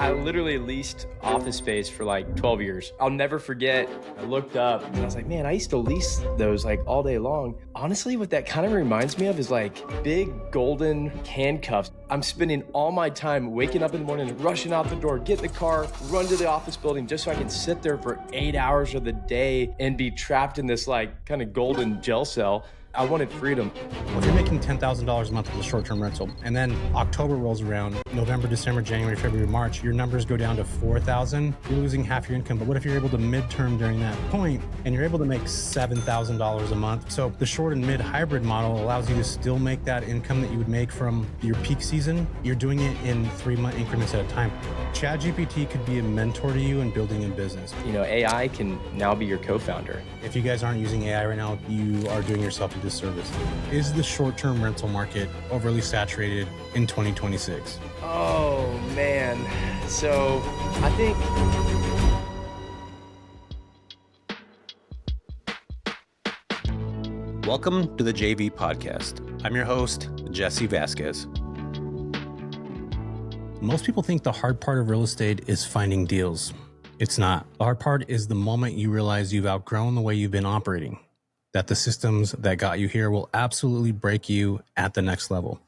I literally leased office space for like 12 years. I'll never forget, I looked up and I was like, man, I used to lease those like all day long. Honestly, what that kind of reminds me of is like big golden handcuffs. I'm spending all my time waking up in the morning, rushing out the door, get in the car, run to the office building just so I can sit there for 8 hours of the day and be trapped in this like kind of golden jail cell. I wanted freedom. Well, if you're making $10,000 a month with a short-term rental, and then October rolls around, November, December, January, February, March, your numbers go down to $4,000, you're losing half your income. But what if you're able to midterm during that point, and you're able to make $7,000 a month? So the short and mid hybrid model allows you to still make that income that you would make from your peak season. You're doing it in 3-month increments at a time. ChatGPT could be a mentor to you in building a business. You know, AI can now be your co-founder. If you guys aren't using AI right now, you are doing yourself a disservice. Is the short-term rental market overly saturated in 2026? Oh, man. So I think... Welcome to the JV Podcast. I'm your host, Jesse Vasquez. Most people think the hard part of real estate is finding deals. It's not. The hard part is the moment you realize you've outgrown the way you've been operating, that the systems that got you here will absolutely break you at the next level.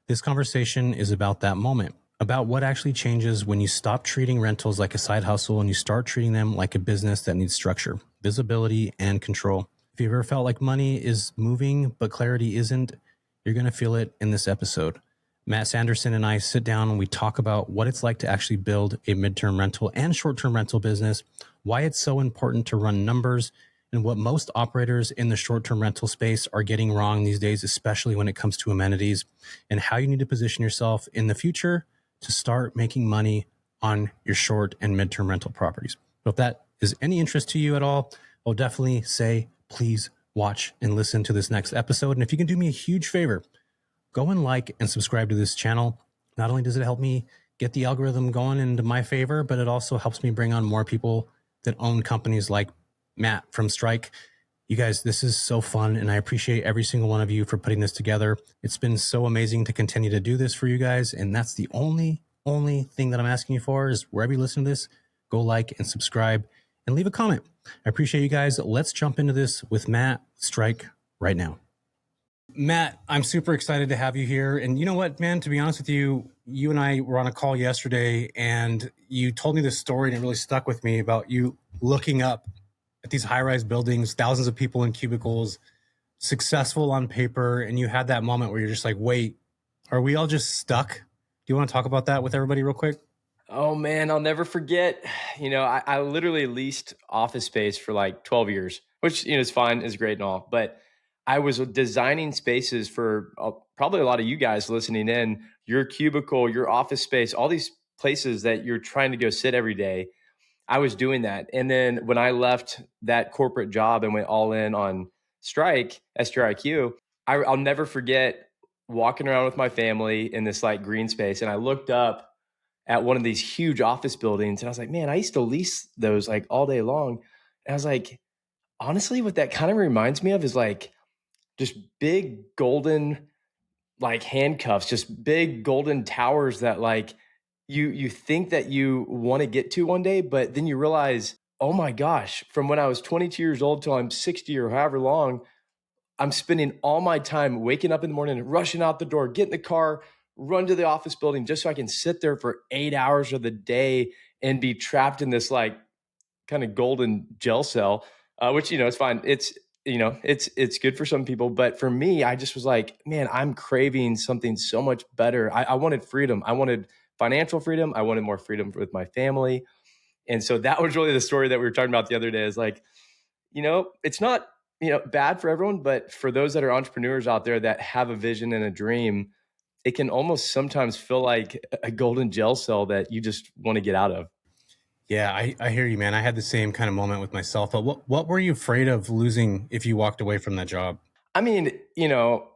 This conversation is about that moment, about what actually changes when you stop treating rentals like a side hustle and you start treating them like a business that needs structure, visibility, and control. If you've ever felt like money is moving, but clarity isn't, you're going to feel it in this episode. Matt Sanderson and I sit down and we talk about what it's like to actually build a midterm rental and short-term rental business, why it's so important to run numbers, and what most operators in the short-term rental space are getting wrong these days, especially when it comes to amenities, and how you need to position yourself in the future to start making money on your short and midterm rental properties. So if that is any interest to you at all, I'll definitely say, please watch and listen to this next episode. And if you can do me a huge favor, go and like and subscribe to this channel. Not only does it help me get the algorithm going into my favor, but it also helps me bring on more people that own companies like Matt from STRIQ. You guys, this is so fun, and I appreciate every single one of you for putting this together. It's been so amazing to continue to do this for you guys, and that's the only thing that I'm asking you for is wherever you listen to this, go like and subscribe and leave a comment. I appreciate you guys. Let's jump into this with Matt STRIQ right now. Matt, I'm super excited to have you here. And you know what, man, to be honest with you, you and I were on a call yesterday and you told me this story and it really stuck with me about you looking up at these high-rise buildings, thousands of people in cubicles, successful on paper. And you had that moment where you're just like, wait, are we all just stuck? Do you want to talk about that with everybody real quick? Oh man, I'll never forget. You know, I literally leased office space for like 12 years, which, you know, is fine, is great and all. But I was designing spaces for probably a lot of you guys listening in, your cubicle, your office space, all these places that you're trying to go sit every day. I was doing that. And then when I left that corporate job and went all in on STRIQ, I'll never forget walking around with my family in this like green space. And I looked up at one of these huge office buildings and I was like, man, I used to lease those like all day long. And I was like, honestly, what that kind of reminds me of is like just big golden like handcuffs, just big golden towers that like you think that you want to get to one day, but then you realize, oh my gosh, from when I was 22 years old till I'm 60 or however long, I'm spending all my time waking up in the morning, rushing out the door, get in the car, run to the office building just so I can sit there for 8 hours of the day and be trapped in this like kind of golden jail cell, which, you know, it's fine. It's, you know, it's good for some people. But for me, I just was like, man, I'm craving something so much better. I wanted freedom. I wanted financial freedom. I wanted more freedom with my family. And so that was really the story that we were talking about the other day is like, you know, it's not, you know, bad for everyone, but for those that are entrepreneurs out there that have a vision and a dream, it can almost sometimes feel like a golden jail cell that you just want to get out of. Yeah, I hear you, man. I had the same kind of moment with myself. But what were you afraid of losing if you walked away from that job? I mean, you know,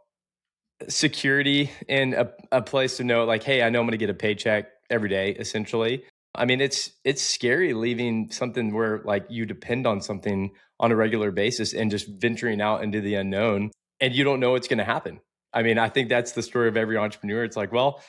security in a place to know like, hey, I know I'm going to get a paycheck every day, essentially. I mean, it's scary leaving something where like you depend on something on a regular basis and just venturing out into the unknown and you don't know what's going to happen. I mean, I think that's the story of every entrepreneur. It's like, well,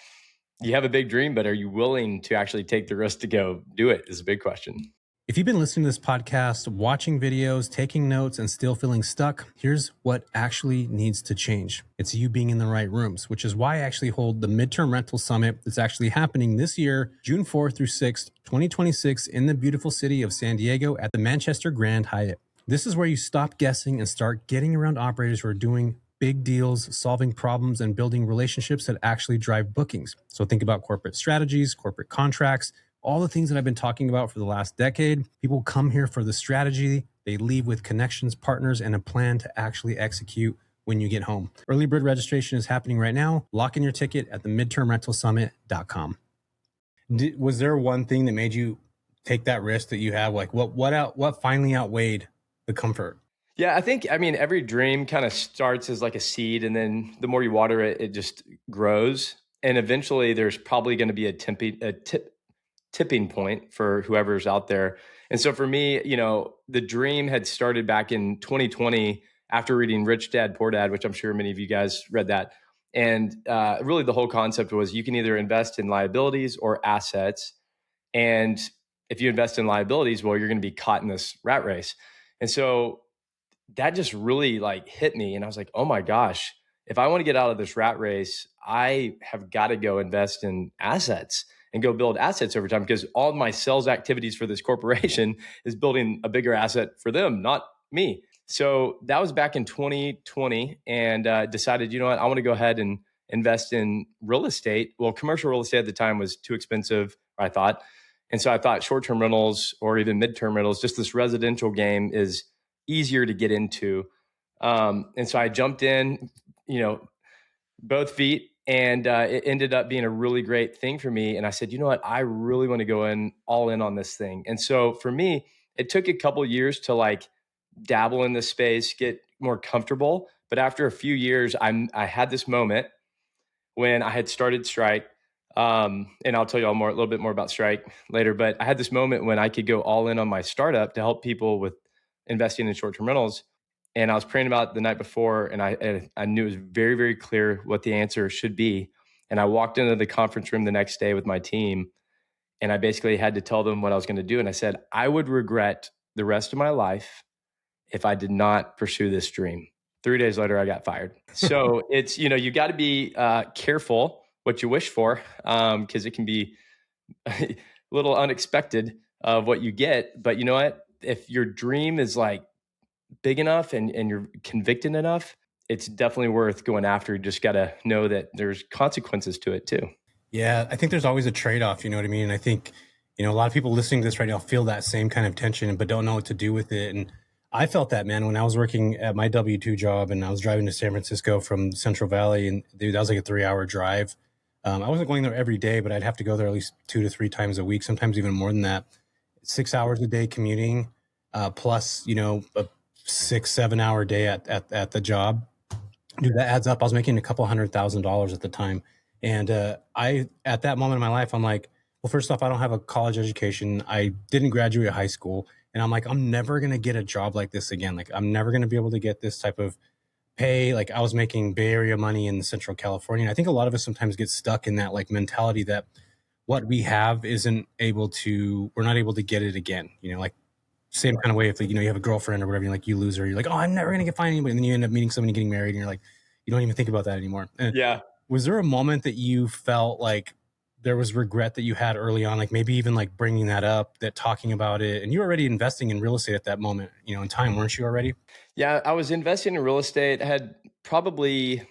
You have a big dream, but are you willing to actually take the risk to go do it is a big question. If you've been listening to this podcast, watching videos, taking notes, and still feeling stuck, here's what actually needs to change. It's you being in the right rooms, which is why I actually hold the Midterm Rental Summit that's actually happening this year, June 4th through 6th, 2026, in the beautiful city of San Diego at the Manchester Grand Hyatt. This is where you stop guessing and start getting around operators who are doing big deals, solving problems, and building relationships that actually drive bookings. So think about corporate strategies, corporate contracts, all the things that I've been talking about for the last decade. People come here for the strategy. They leave with connections, partners, and a plan to actually execute when you get home. Early bird registration is happening right now. Lock in your ticket at the midtermrentalsummit.com. Was there one thing that made you take that risk that you have? Like what finally outweighed the comfort? Yeah, I mean, every dream kind of starts as like a seed, and then the more you water it, it just grows. And eventually there's probably going to be a tipping point for whoever's out there. And so for me, the dream had started back in 2020 after reading Rich Dad, Poor Dad, which I'm sure many of you guys read that. And really the whole concept was you can either invest in liabilities or assets. And if you invest in liabilities, well, you're going to be caught in this rat race. And so that just really like hit me. And I was like, oh my gosh, if I want to get out of this rat race, I have got to go invest in assets and go build assets over time, because all of my sales activities for this corporation is building a bigger asset for them, not me. So that was back in 2020, and decided, you know what, I want to go ahead and invest in real estate. Well, commercial real estate at the time was too expensive, I thought. And so I thought short-term rentals or even mid-term rentals, just this residential game, is easier to get into. And so I jumped in, both feet, and it ended up being a really great thing for me. And I said, you know what, I really want to go all in on this thing. And so for me, it took a couple of years to like dabble in this space, get more comfortable. But after a few years, I had this moment when I had started STRIQ. And I'll tell you a little bit more about STRIQ later. But I had this moment when I could go all in on my startup to help people with investing in short-term rentals. And I was praying about it the night before, and I knew it was very, very clear what the answer should be. And I walked into the conference room the next day with my team, and I basically had to tell them what I was going to do. And I said, I would regret the rest of my life if I did not pursue this dream. 3 days later, I got fired. So it's, you got to be careful what you wish for, because it can be a little unexpected of what you get. But you know what? If your dream is like big enough and you're convicted enough, it's definitely worth going after. You just got to know that there's consequences to it too. Yeah, I think there's always a trade-off, you know what I mean? And I think, a lot of people listening to this right now feel that same kind of tension, but don't know what to do with it. And I felt that, man, when I was working at my W-2 job and I was driving to San Francisco from Central Valley, and dude, that was like a 3-hour drive. I wasn't going there every day, but I'd have to go there at least 2 to 3 times a week, sometimes even more than that. 6 hours a day commuting, plus, a 6-7 hour day at the job. Dude, that adds up. I was making a couple $100,000 at the time. And at that moment in my life, I'm like, well, first off, I don't have a college education. I didn't graduate high school. And I'm like, I'm never going to get a job like this again. Like, I'm never going to be able to get this type of pay. Like, I was making Bay Area money in Central California. And I think a lot of us sometimes get stuck in that like mentality that what we have we're not able to get it again. Like same kind of way if you have a girlfriend or whatever, you lose her, you're like, oh, I'm never going to find anybody. And then you end up meeting somebody, getting married, and you're like, you don't even think about that anymore. And yeah. Was there a moment that you felt like there was regret that you had early on, like maybe even like bringing that up, that talking about it? And you were already investing in real estate at that moment, in time, weren't you already? Yeah, I was investing in real estate. I had probably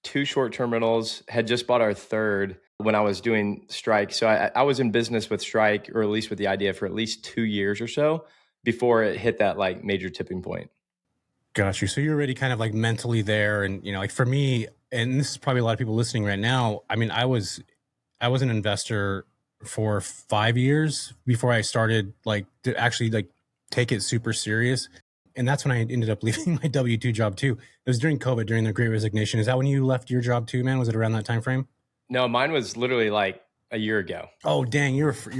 2 short-term rentals, had just bought our third when I was doing STRIQ. So I was in business with STRIQ, or at least with the idea, for at least 2 years or so before it hit that like major tipping point. Got you. So you're already kind of like mentally there. And, like for me, and this is probably a lot of people listening right now. I mean, I was an investor for 5 years before I started like to actually like take it super serious. And that's when I ended up leaving my W-2 job too. It was during COVID, during the Great Resignation. Is that when you left your job too, man? Was it around that time frame? No, mine was literally like a year ago. Oh, dang.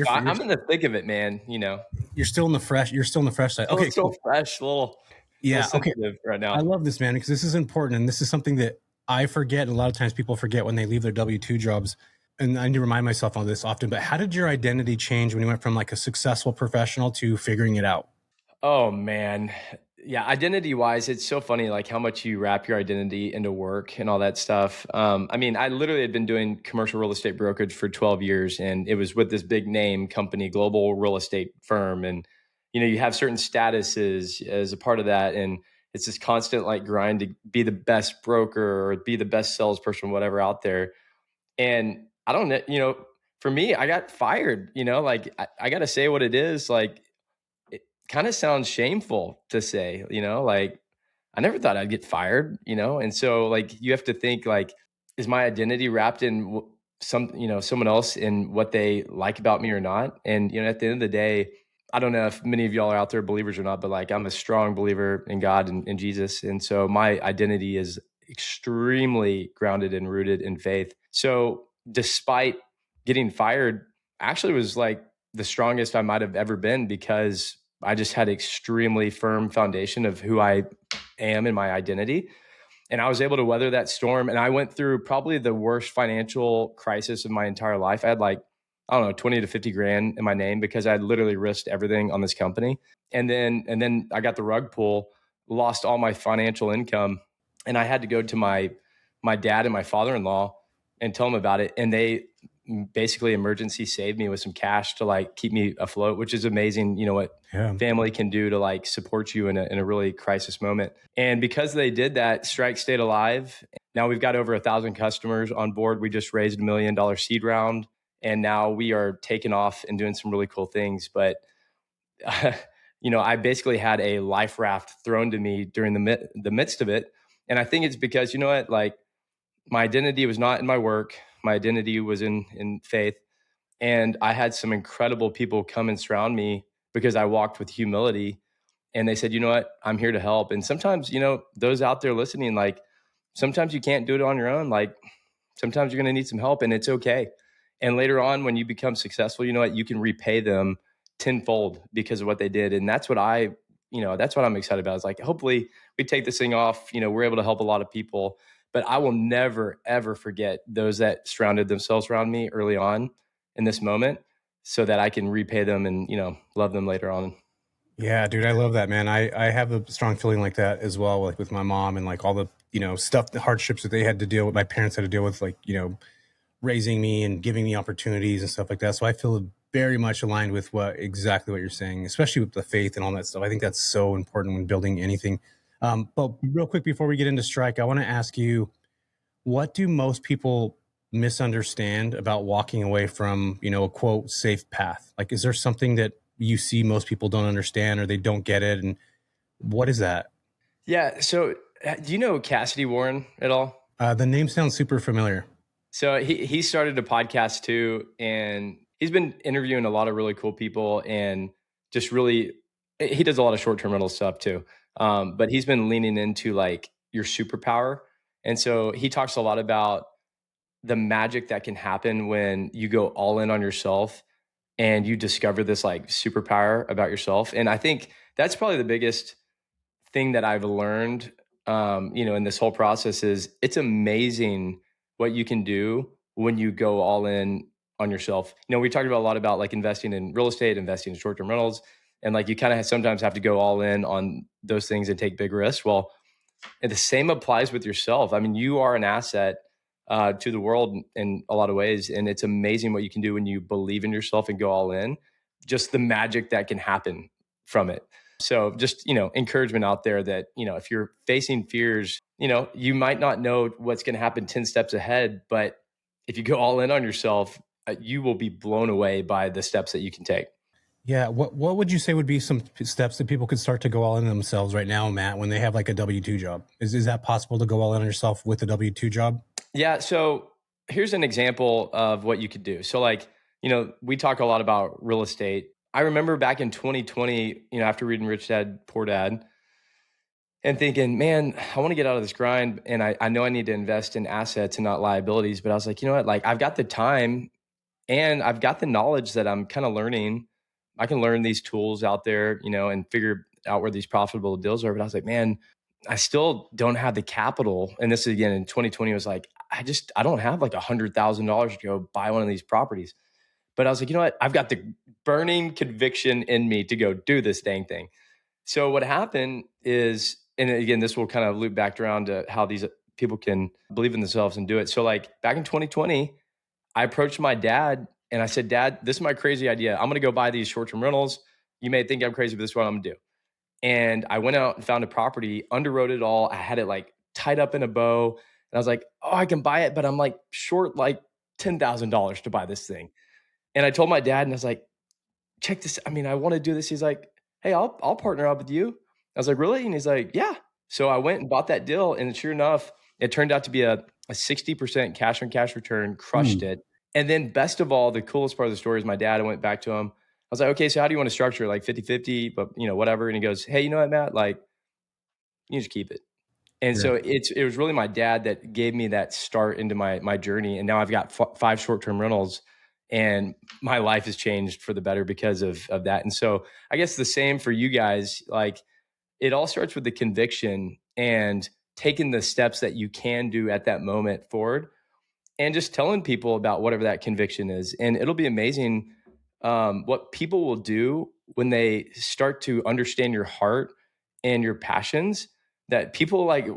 I'm in the thick of it, man. You're still in the fresh side. Okay. Still cool. Fresh, little sensitive right now. I love this, man, because this is important. And this is something that I forget. And a lot of times people forget when they leave their W-2 jobs. and I need to remind myself on this often, but how did your identity change when you went from like a successful professional to figuring it out? Oh man. Yeah, identity wise, it's so funny like how much you wrap your identity into work and all that stuff. I mean, I literally had been doing commercial real estate brokerage for 12 years and it was with this big name company, global real estate firm. And, you have certain statuses as a part of that. And it's this constant like grind to be the best broker or be the best salesperson, whatever out there. And I don't know, for me, I got fired, like I got to say what it is. Like, it kind of sounds shameful to say, like I never thought I'd get fired, and so like you have to think like, is my identity wrapped in someone else in what they like about me or not? And at the end of the day, I don't know if many of y'all are out there believers or not, but like I'm a strong believer in God and Jesus, and so my identity is extremely grounded and rooted in faith. So despite getting fired, actually was like the strongest I might have ever been because I just had extremely firm foundation of who I am and my identity. And I was able to weather that storm. And I went through probably the worst financial crisis of my entire life. I had like, I don't know, 20 to 50 grand in my name because I had literally risked everything on this company. And then I got the rug pull, lost all my financial income. And I had to go to my dad and my father-in-law and tell them about it. And they basically emergency saved me with some cash to like keep me afloat, which is amazing. You know what Yeah. family can do to like support you in a really crisis moment. And because they did that, STRIQ stayed alive. Now we've got over 1,000 customers on board. We just raised $1 million seed round, and now we are taking off and doing some really cool things. But I basically had a life raft thrown to me during the midst of it, and I think it's because like my identity was not in my work. My identity was in faith. And I had some incredible people come and surround me because I walked with humility. And they said, you know what, I'm here to help. And sometimes, those out there listening, like sometimes you can't do it on your own. Like sometimes you're going to need some help and it's okay. And later on, when you become successful, you know what, you can repay them tenfold because of what they did. And that's what I'm excited about. Is like, hopefully we take this thing off, we're able to help a lot of people, but I will never, ever forget those that surrounded themselves around me early on in this moment so that I can repay them and, love them later on. Yeah, dude, I love that, man. I have a strong feeling like that as well, like with my mom and like all the, stuff, the hardships that they had to deal with, my parents had to deal with, like, raising me and giving me opportunities and stuff like that. So I feel very much aligned with exactly what you're saying, especially with the faith and all that stuff. I think that's so important when building anything. But real quick, before we get into STRIQ, I want to ask you, what do most people misunderstand about walking away from, a quote, safe path? Like, is there something that you see most people don't understand or they don't get it? And what is that? Yeah. So do you know Cassidy Warren at all? The name sounds super familiar. So he started a podcast too, and he's been interviewing a lot of really cool people, and just really he does a lot of short term rental stuff too. But he's been leaning into like your superpower, and so he talks a lot about the magic that can happen when you go all in on yourself and you discover this like superpower about yourself. And I think that's probably the biggest thing that I've learned, in this whole process is it's amazing what you can do when you go all in on yourself. We talked about a lot about like investing in real estate, investing in short-term rentals, and like you kind of sometimes have to go all in on those things and take big risks. Well, and the same applies with yourself. I mean, you are an asset to the world in a lot of ways, and it's amazing what you can do when you believe in yourself and go all in. Just the magic that can happen from it. So just, encouragement out there that, if you're facing fears, you might not know what's going to happen 10 steps ahead, but if you go all in on yourself, you will be blown away by the steps that you can take. Yeah. What would you say would be some steps that people could start to go all in themselves right now, Matt, when they have like a W-2 job? Is that possible to go all in on yourself with a W-2 job? Yeah. So here's an example of what you could do. So like, we talk a lot about real estate. I remember back in 2020, after reading Rich Dad, Poor Dad, and thinking, man, I want to get out of this grind. And I know I need to invest in assets and not liabilities. But I was like, you know what? Like I've got the time and I've got the knowledge that I'm kind of learning. I can learn these tools out there, and figure out where these profitable deals are. But I was like, man, I still don't have the capital. And this is again in 2020 was like, I don't have like $100,000 to go buy one of these properties. But I was like, you know what? I've got the burning conviction in me to go do this dang thing. So what happened is, and again, this will kind of loop back around to how these people can believe in themselves and do it. So like back in 2020, I approached my dad and I said, Dad, this is my crazy idea. I'm going to go buy these short-term rentals. You may think I'm crazy, but this is what I'm going to do. And I went out and found a property, underwrote it all. I had it like tied up in a bow. And I was like, oh, I can buy it, but I'm like short like $10,000 to buy this thing. And I told my dad, and I was like, check this. I mean, I want to do this. He's like, hey, I'll partner up with you. I was like, really? And he's like, yeah. So I went and bought that deal. And sure enough, it turned out to be a 60% cash on cash return, crushed it. And then best of all, the coolest part of the story is my dad, I went back to him. I was like, okay, so how do you want to structure like 50-50, but whatever. And he goes, hey, you know what, Matt, like you just keep it. And so it was really my dad that gave me that start into my journey. And now I've got 5 short-term rentals and my life has changed for the better because of that. And so I guess the same for you guys, like it all starts with the conviction and taking the steps that you can do at that moment forward and just telling people about whatever that conviction is. And it'll be amazing what people will do when they start to understand your heart and your passions, that people like,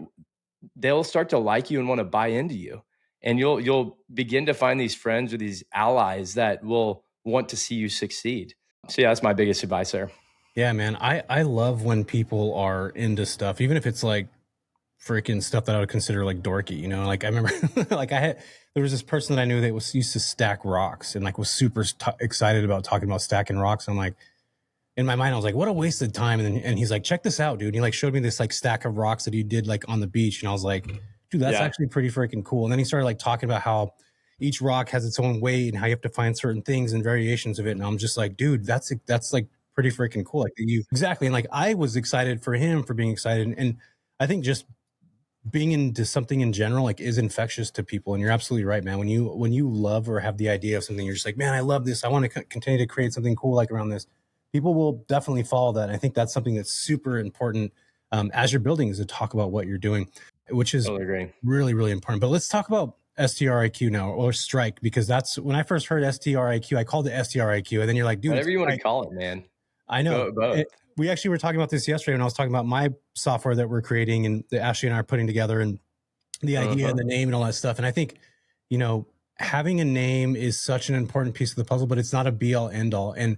they'll start to like you and want to buy into you. And you'll begin to find these friends or these allies that will want to see you succeed. So yeah, that's my biggest advice there. Yeah, man. I love when people are into stuff, even if it's like freaking stuff that I would consider like dorky, like I remember like there was this person that I knew that used to stack rocks and like was super excited about talking about stacking rocks. I'm like, in my mind, I was like, what a wasted time. And he's like, check this out, dude. And he like showed me this like stack of rocks that he did like on the beach. And I was like, dude, that's actually pretty freaking cool. And then he started like talking about how each rock has its own weight and how you have to find certain things and variations of it. And I'm just like, dude, that's like pretty freaking cool. Like exactly. And like, I was excited for him for being excited. And I think just being into something in general, like is infectious to people. And you're absolutely right, man. When you love or have the idea of something, you're just like, man, I love this. I want to continue to create something cool like around this. People will definitely follow that. And I think that's something that's super important as you're building, is to talk about what you're doing, which is Totally really, really important. But let's talk about STRIQ now, or STRIQ, because that's when I first heard STRIQ, I called it STRIQ. And then you're like, dude, whatever you want to call it, man. I know. Both. We actually were talking about this yesterday when I was talking about my software that we're creating and that Ashley and I are putting together, and the idea and the name and all that stuff. And I think, having a name is such an important piece of the puzzle, but it's not a be all end all. And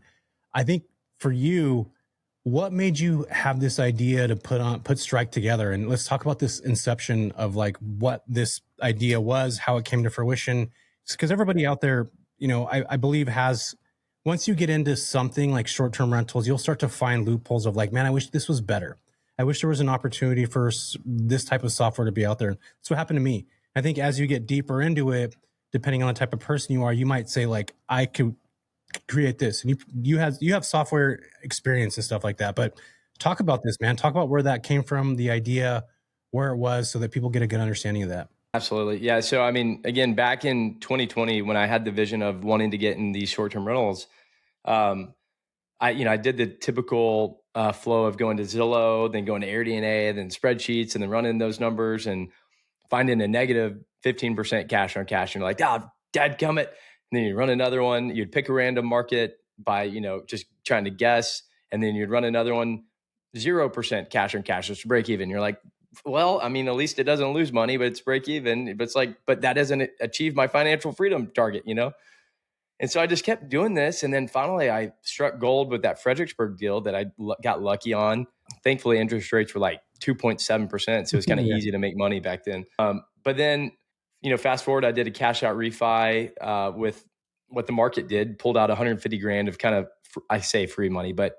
I think for you, what made you have this idea to put STRIQ together? And let's talk about this inception of like what this idea was, how it came to fruition. Because everybody out there, I believe has, once you get into something like short-term rentals, you'll start to find loopholes of like, man, I wish this was better. I wish there was an opportunity for this type of software to be out there. That's what happened to me. I think as you get deeper into it, depending on the type of person you are, you might say like, I could create this, and you have software experience and stuff like that. But talk about this, man. Talk about where that came from, the idea, where it was, so that people get a good understanding of that. Absolutely. Yeah. So, I mean, again, back in 2020, when I had the vision of wanting to get in these short-term rentals, I did the typical flow of going to Zillow, then going to AirDNA, then spreadsheets, and then running those numbers and finding a negative 15% cash on cash. And you're like, dadgummit. And then you'd run another one. You'd pick a random market by, just trying to guess. And then you'd run another one, 0% cash on cash, just break even. You're like, well, I mean, at least it doesn't lose money, but it's break even. But it's like, but that doesn't achieve my financial freedom target, And so I just kept doing this. And then finally I struck gold with that Fredericksburg deal that I got lucky on. Thankfully, interest rates were like 2.7%. So it was kind of easy to make money back then. But then, fast forward, I did a cash out refi with what the market did, pulled out 150 grand of kind of, I say free money, but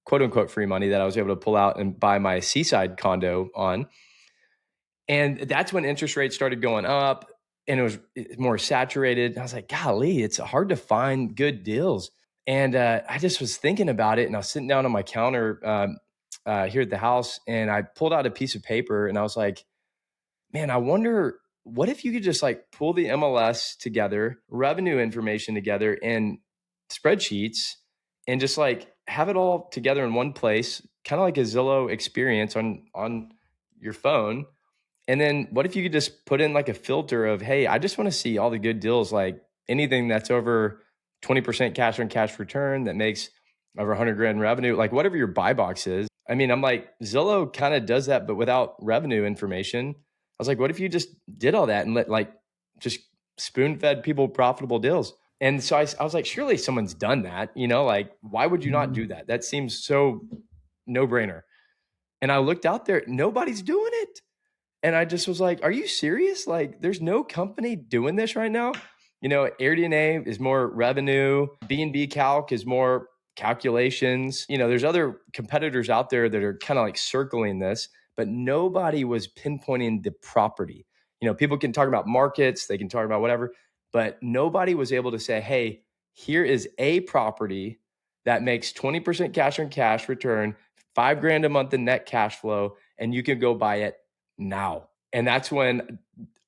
quote unquote free money that I was able to pull out and buy my seaside condo on. And that's when interest rates started going up and it was more saturated. I was like, golly, it's hard to find good deals. And I just was thinking about it, and I was sitting down on my counter here at the house, and I pulled out a piece of paper and I was like, man, I wonder, what if you could just like pull the MLS together, revenue information together in spreadsheets, and just like have it all together in one place, kind of like a Zillow experience on your phone. And then what if you could just put in like a filter of, hey, I just want to see all the good deals, like anything that's over 20% cash on cash return that makes over 100 grand revenue, like whatever your buy box is. I mean, I'm like, Zillow kind of does that, but without revenue information. I was like, what if you just did all that and let like just spoon fed people profitable deals? And so I was like, surely someone's done that, like, why would you not do that? That seems so no brainer. And I looked out there, nobody's doing it. And I just was like, are you serious? Like, there's no company doing this right now. AirDNA is more revenue. B&B Calc is more calculations. There's other competitors out there that are kind of like circling this, but nobody was pinpointing the property. People can talk about markets, they can talk about whatever, but nobody was able to say, hey, here is a property that makes 20% cash on cash return, 5 grand a month in net cash flow, and you can go buy it now. And that's when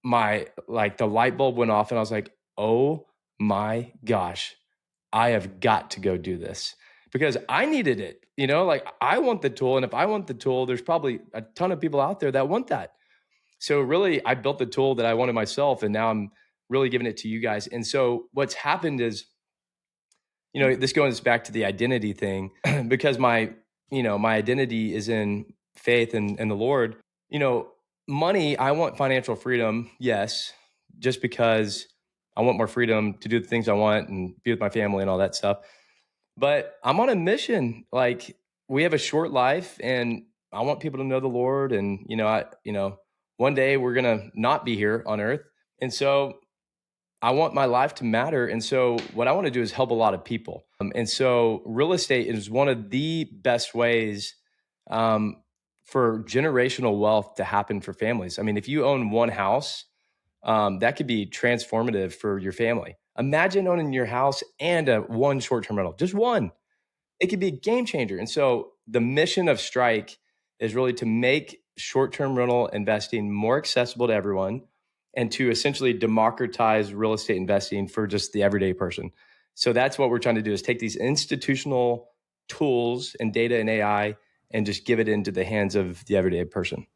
the light bulb went off and I was like, oh my gosh, I have got to go do this because I needed it. Like I want the tool. And if I want the tool, there's probably a ton of people out there that want that. So really, I built the tool that I wanted myself, and now I'm really giving it to you guys. And so what's happened is, this goes back to the identity thing because my identity is in faith and the Lord. Money, I want financial freedom, yes, just because I want more freedom to do the things I want and be with my family and all that stuff. But I'm on a mission. Like we have a short life and I want people to know the Lord. And, one day we're going to not be here on earth. And so I want my life to matter. And so what I want to do is help a lot of people. And so real estate is one of the best ways for generational wealth to happen for families. I mean, if you own one house, that could be transformative for your family. Imagine owning your house and one short-term rental, just one. It could be a game changer. And so the mission of STRIQ is really to make short-term rental investing more accessible to everyone and to essentially democratize real estate investing for just the everyday person. So that's what we're trying to do is take these institutional tools and data and AI and just give it into the hands of the everyday person.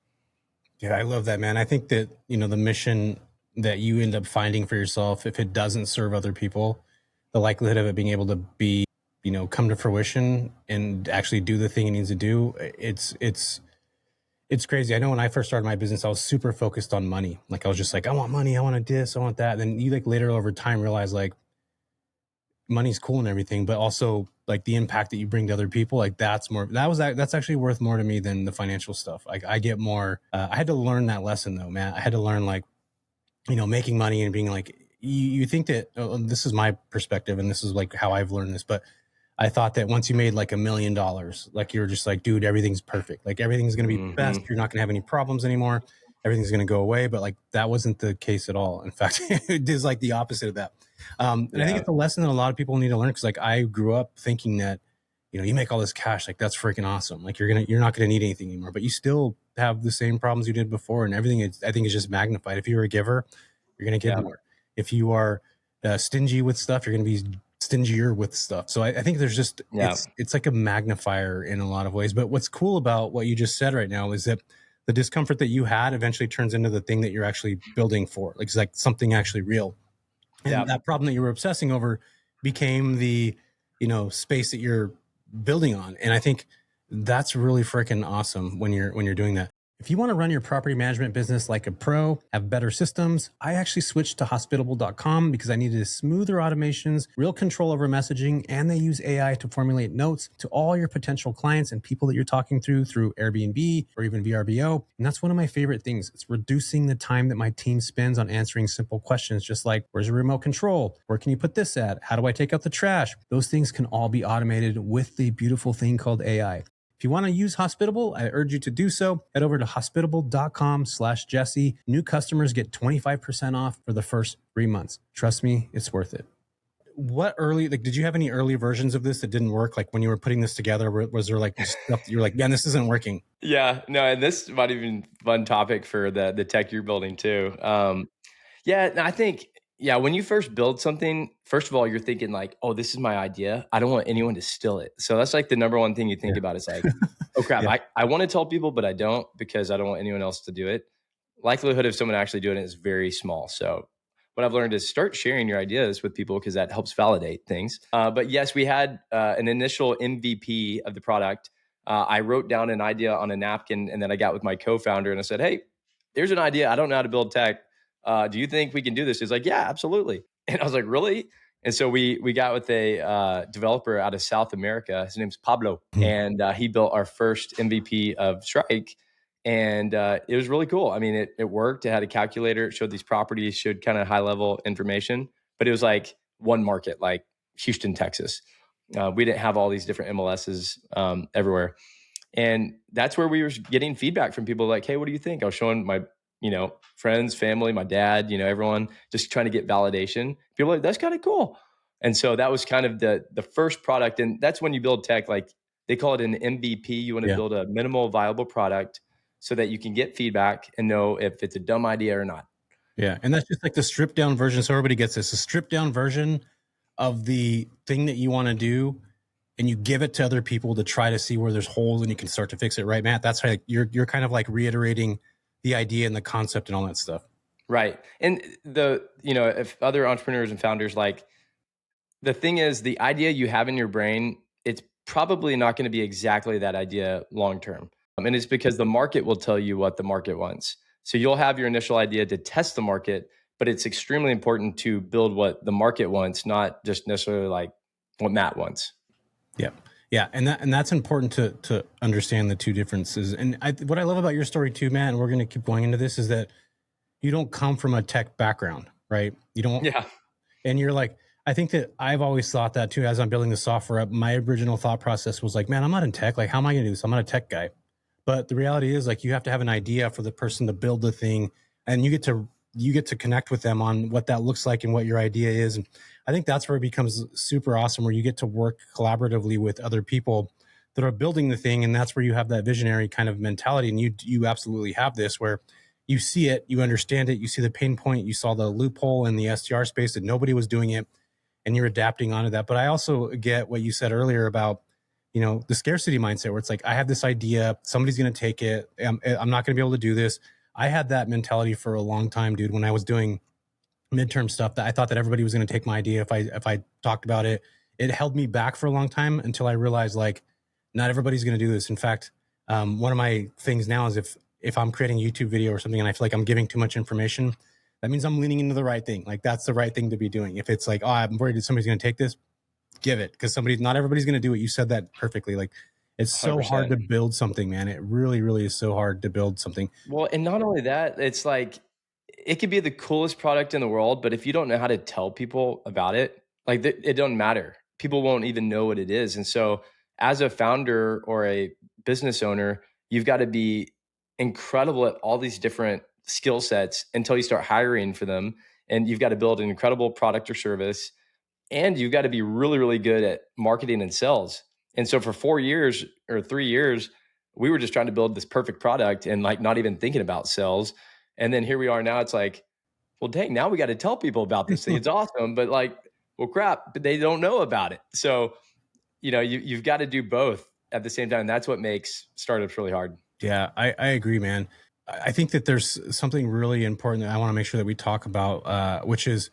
Yeah, I love that, man. I think that, the mission that you end up finding for yourself, if it doesn't serve other people, the likelihood of it being able to be, come to fruition and actually do the thing it needs to do, it's crazy. I know when I first started my business, I was super focused on money. Like I was just like, I want money, I want this, I want that. And then you like later over time realize like money's cool and everything, but also like the impact that you bring to other people, like that's actually worth more to me than the financial stuff. Like I get more, I had to learn that lesson though, man. I had to learn like, making money and being like, you think that this is my perspective and this is like how I've learned this, but I thought that once you made like $1 million, like you're just like, dude, everything's perfect. Like everything's going to be best. You're not going to have any problems anymore. Everything's going to go away. But like, that wasn't the case at all. In fact, it is like the opposite of that. And I think it's a lesson that a lot of people need to learn. Cause like I grew up thinking that, you make all this cash, like that's freaking awesome. Like you're not going to need anything anymore, but you still have the same problems you did before. And everything I think is just magnified. If you're a giver, you're going to give more. If you are stingy with stuff, you're going to be stingier with stuff. So I think there's just, it's like a magnifier in a lot of ways. But what's cool about what you just said right now is that the discomfort that you had eventually turns into the thing that you're actually building for. Like it's like something actually real. And that problem that you were obsessing over became the, space that you're building on. And I think that's really freaking awesome when you're doing that. If you want to run your property management business like a pro, have better systems, I actually switched to hospitable.com because I needed smoother automations, real control over messaging, and they use AI to formulate notes to all your potential clients and people that you're talking through Airbnb or even VRBO. And that's one of my favorite things. It's reducing the time that my team spends on answering simple questions, just like, where's your remote control? Where can you put this at? How do I take out the trash? Those things can all be automated with the beautiful thing called AI. If you want to use Hospitable, I urge you to do so. Head over to hospitable.com/Jesse. New customers get 25% off for the first 3 months. Trust me, it's worth it. Did you have any early versions of this that didn't work? Like when you were putting this together, was there like stuff that you're like, man, this isn't working? Yeah, no, and this might even be a fun topic for the tech you're building too. I think, when you first build something, first of all, you're thinking like, oh, this is my idea. I don't want anyone to steal it. So that's like the number one thing you think about is like, oh crap, I want to tell people, but I don't because I don't want anyone else to do it. likelihood of someone actually doing it is very small. So what I've learned is start sharing your ideas with people because that helps validate things. But yes, we had an initial MVP of the product. I wrote down an idea on a napkin, and then I got with my co-founder and I said, "Hey, here's an idea. I don't know how to build tech. Do you think we can do this?" He's like, "Yeah, absolutely." And I was like, "Really?" And so we got with a developer out of South America. His name's Pablo, and he built our first MVP of STRIQ. And it was really cool. I mean, it worked. It had a calculator. It showed these properties, showed kind of high level information, but it was like one market, like Houston, Texas. We didn't have all these different MLSs everywhere. And that's where we were getting feedback from people like, "Hey, what do you think?" I was showing my, friends, family, my dad, everyone, just trying to get validation. People were like, "That's kind of cool." And so that was kind of the first product. And that's when you build tech, like they call it an MVP. You want to Yeah. build a minimal viable product so that you can get feedback and know if it's a dumb idea or not. Yeah. And that's just like the stripped down version. So everybody gets this, a stripped down version of the thing that you want to do, and you give it to other people to try to see where there's holes and you can start to fix it, right, Matt? That's how you're kind of like reiterating the idea and the concept and all that stuff. Right. And if other entrepreneurs and founders, like, the thing is, the idea you have in your brain, it's probably not going to be exactly that idea long term. And it's because the market will tell you what the market wants. So you'll have your initial idea to test the market, but it's extremely important to build what the market wants, not just necessarily like what Matt wants. Yeah. Yeah. And that's important to understand the two differences. And what I love about your story too, Matt, and we're going to keep going into this, is that you don't come from a tech background, right? You don't. Yeah. And you're like, I think that I've always thought that too, as I'm building the software up. My original thought process was like, man, I'm not in tech. Like, how am I going to do this? I'm not a tech guy. But the reality is, like, you have to have an idea for the person to build the thing, and you get to connect with them on what that looks like and what your idea is. And I think that's where it becomes super awesome, where you get to work collaboratively with other people that are building the thing. And that's where you have that visionary kind of mentality. And you absolutely have this, where you see it, you understand it, you see the pain point, you saw the loophole in the STR space that nobody was doing it, and you're adapting onto that. But I also get what you said earlier about, the scarcity mindset, where it's like, I have this idea, somebody's going to take it. I'm not going to be able to do this. I had that mentality for a long time, dude. When I was doing midterm stuff, that I thought that everybody was going to take my idea if I talked about it. It held me back for a long time until I realized, like, not everybody's going to do this. In fact, one of my things now is if I'm creating a YouTube video or something and I feel like I'm giving too much information, that means I'm leaning into the right thing. Like, that's the right thing to be doing. If it's like, oh, I'm worried that somebody's going to take this, give it, because not everybody's going to do it. You said that perfectly. Like, it's so 100%. hard to build something, man. It really, really is so hard to build something. Well, and not only that, it's like it could be the coolest product in the world, but if you don't know how to tell people about it, like it doesn't matter. People won't even know what it is. And so, as a founder or a business owner, you've got to be incredible at all these different skill sets until you start hiring for them. And you've got to build an incredible product or service, and you've got to be really, really good at marketing and sales. And so for 4 years or 3 years, we were just trying to build this perfect product and like not even thinking about sales. And then here we are now. It's like, well, dang, now we got to tell people about this thing. It's awesome, but like, well, crap, but they don't know about it. So, you've got to do both at the same time. That's what makes startups really hard. Yeah, I agree, man. I think that there's something really important that I want to make sure that we talk about, which is,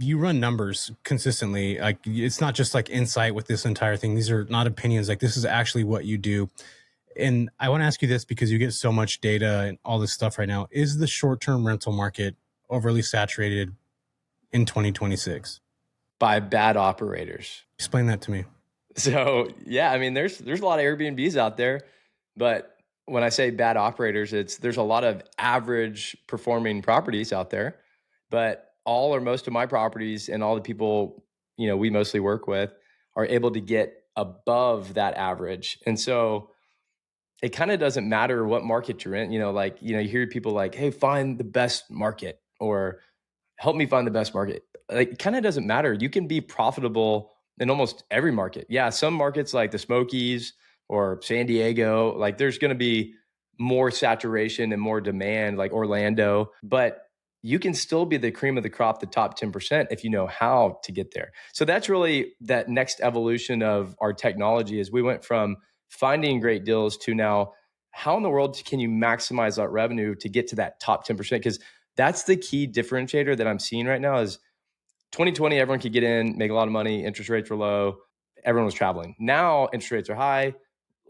you run numbers consistently. Like, it's not just like insight with this entire thing. These are not opinions. Like, this is actually what you do. And I want to ask you this because you get so much data and all this stuff right now. Is the short-term rental market overly saturated in 2026? By bad operators. Explain that to me. So yeah, I mean, there's a lot of Airbnbs out there, but when I say bad operators, there's a lot of average performing properties out there, but all or most of my properties and all the people we mostly work with are able to get above that average. And so it kind of doesn't matter what market you're in. You hear people like, "Hey, find the best market," or "Help me find the best market." Like, it kind of doesn't matter. You can be profitable in almost every market. Yeah, some markets like the Smokies or San Diego, like there's going to be more saturation and more demand, like Orlando, but you can still be the cream of the crop, the top 10%, if you know how to get there. So that's really that next evolution of our technology. Is we went from finding great deals to now how in the world can you maximize that revenue to get to that top 10%? Because that's the key differentiator that I'm seeing right now is 2020, everyone could get in, make a lot of money, interest rates were low, everyone was traveling. Now interest rates are high,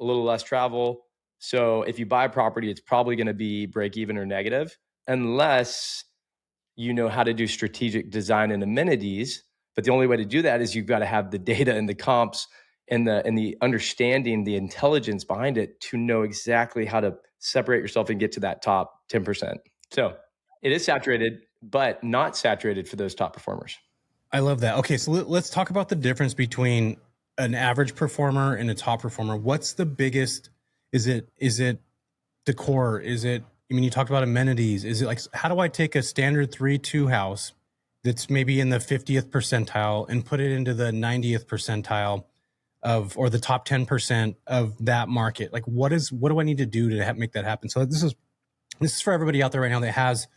a little less travel. So if you buy a property, it's probably going to be break even or negative, unless you know how to do strategic design and amenities. But the only way to do that is you've got to have the data and the comps and the understanding, the intelligence behind it to know exactly how to separate yourself and get to that top 10%. So it is saturated, but not saturated for those top performers. I love that. Okay, so let's talk about the difference between an average performer and a top performer. What's the biggest? Is it decor? Is it? I mean, you talked about amenities. Is it like, how do I take a standard 3-2 house that's maybe in the 50th percentile and put it into the 90th percentile of, or the top 10% of that market? Like, what do I need to do to make that happen? So this is for everybody out there right now that has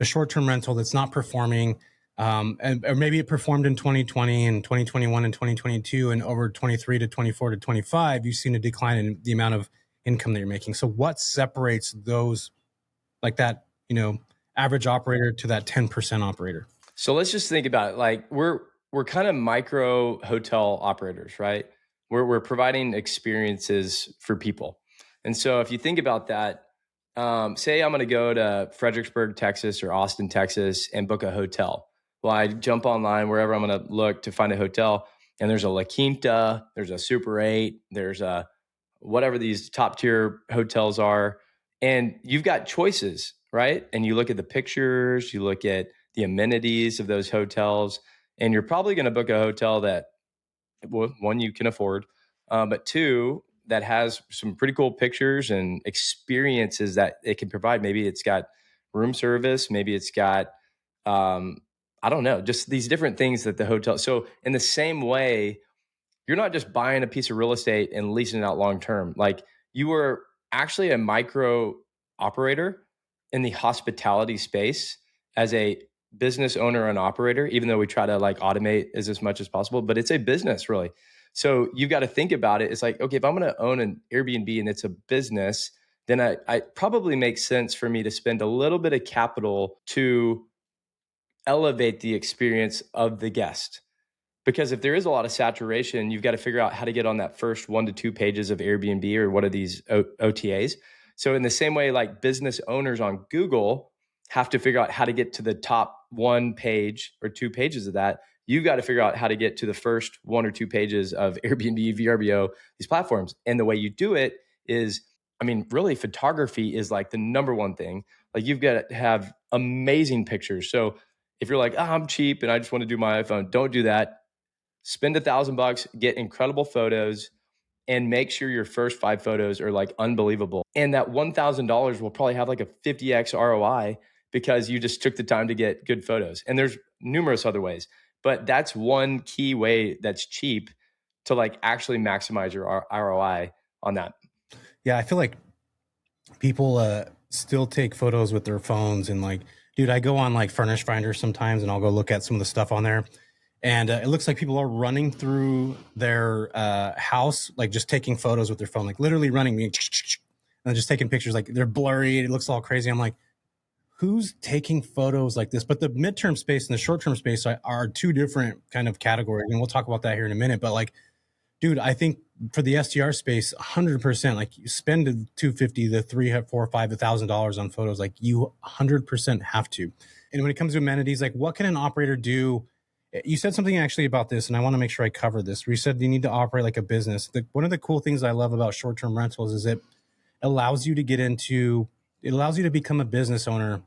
a short-term rental that's not performing, or maybe it performed in 2020 and 2021 and 2022, and over 23 to 24 to 25, you've seen a decline in the amount of income that you're making. So what separates those, like that, average operator to that 10% operator? So let's just think about it. Like we're kind of micro hotel operators, right? We're providing experiences for people. And so if you think about that, say I'm going to go to Fredericksburg, Texas, or Austin, Texas, and book a hotel. Well, I jump online wherever I'm going to look to find a hotel, and there's a La Quinta, there's a Super 8, there's a whatever these top tier hotels are, and you've got choices, right? And you look at the pictures, you look at the amenities of those hotels, and you're probably going to book a hotel that, well, one, you can afford, but two, that has some pretty cool pictures and experiences that it can provide. Maybe it's got room service, maybe it's got, I don't know, just these different things that the hotel. So in the same way, you're not just buying a piece of real estate and leasing it out long term. Like you were actually a micro operator in the hospitality space as a business owner and operator, even though we try to like automate as much as possible, but it's a business really. So you've got to think about it. It's like, okay, if I'm going to own an Airbnb and it's a business, then I probably makes sense for me to spend a little bit of capital to elevate the experience of the guest. Because if there is a lot of saturation, you've got to figure out how to get on that first 1 to 2 pages of Airbnb or what are these OTAs. So in the same way, like business owners on Google have to figure out how to get to the top 1 page or 2 pages of that, you've got to figure out how to get to the first 1 or 2 pages of Airbnb, VRBO, these platforms. And the way you do it is, I mean, really photography is like the number one thing. Like you've got to have amazing pictures. So if you're like, oh, I'm cheap and I just want to do my iPhone, don't do that. Spend $1,000, get incredible photos, and make sure your first 5 photos are like unbelievable. And that $1,000 will probably have like a 50x ROI because you just took the time to get good photos. And there's numerous other ways, but that's one key way that's cheap to like actually maximize your ROI on that. Yeah, I feel like people still take photos with their phones, and like, dude, I go on like Furnish Finder sometimes and I'll go look at some of the stuff on there. And it looks like people are running through their house, like just taking photos with their phone, like literally running, and just taking pictures. Like they're blurry. It looks all crazy. I'm like, who's taking photos like this? But the midterm space and the short-term space are 2 different kind of categories. And we'll talk about that here in a minute. But like, dude, I think for the STR space, 100%, like you spend the $250, the $300, $400, $500, $1,000 on photos, like you 100% have to. And when it comes to amenities, like what can an operator do? You said something actually about this, and I want to make sure I cover this. You said you need to operate like a business. One of the cool things I love about short-term rentals is it allows you to become a business owner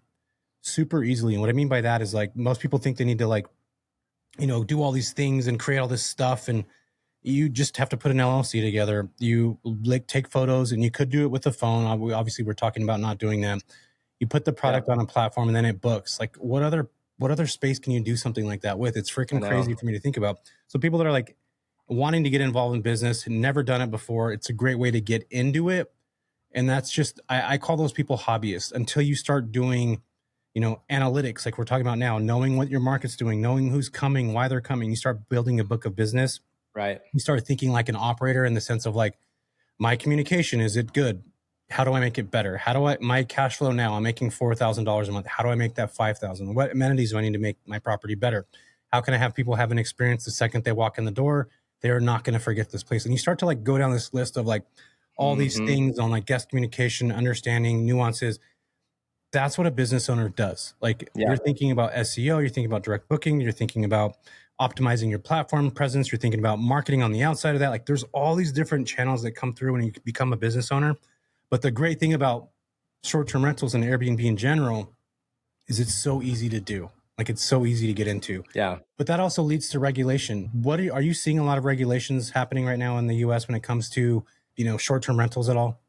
super easily. And what I mean by that is like most people think they need to like, do all these things and create all this stuff, and you just have to put an LLC together. You like take photos, and you could do it with the phone. Obviously, we're talking about not doing that. You put the product on a platform, and then it books. Like what other space can you do something like that with? It's freaking crazy for me to think about. So people that are like wanting to get involved in business, never done it before, it's a great way to get into it. And that's just, I call those people hobbyists until you start doing, analytics like we're talking about now, knowing what your market's doing, knowing who's coming, why they're coming. You start building a book of business. Right. You start thinking like an operator in the sense of like, my communication, is it good? How do I make it better? How do my cash flow now, I'm making $4,000 a month. How do I make that 5,000? What amenities do I need to make my property better? How can I have people have an experience the second they walk in the door? They're not going to forget this place. And you start to like go down this list of like all these Mm-hmm. things on like guest communication, understanding nuances. That's what a business owner does. Like Yeah. you're thinking about SEO, you're thinking about direct booking, you're thinking about optimizing your platform presence, you're thinking about marketing on the outside of that. Like there's all these different channels that come through when you become a business owner. But the great thing about short-term rentals and Airbnb in general is it's so easy to do. Like it's so easy to get into. Yeah. But that also leads to regulation. What are you seeing a lot of regulations happening right now in the US when it comes to, short-term rentals at all?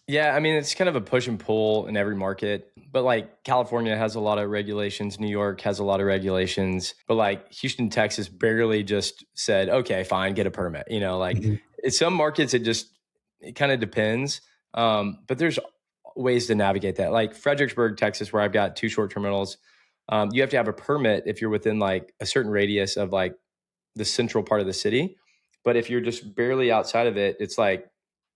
Yeah, I mean, it's kind of a push and pull in every market, but like California has a lot of regulations, New York has a lot of regulations, but like Houston, Texas barely just said, okay, fine, get a permit. Like Mhm. in some markets, it kind of depends. But there's ways to navigate that. Like Fredericksburg, Texas, where I've got two short terminals, you have to have a permit if you're within like a certain radius of like the central part of the city. But if you're just barely outside of it, it's like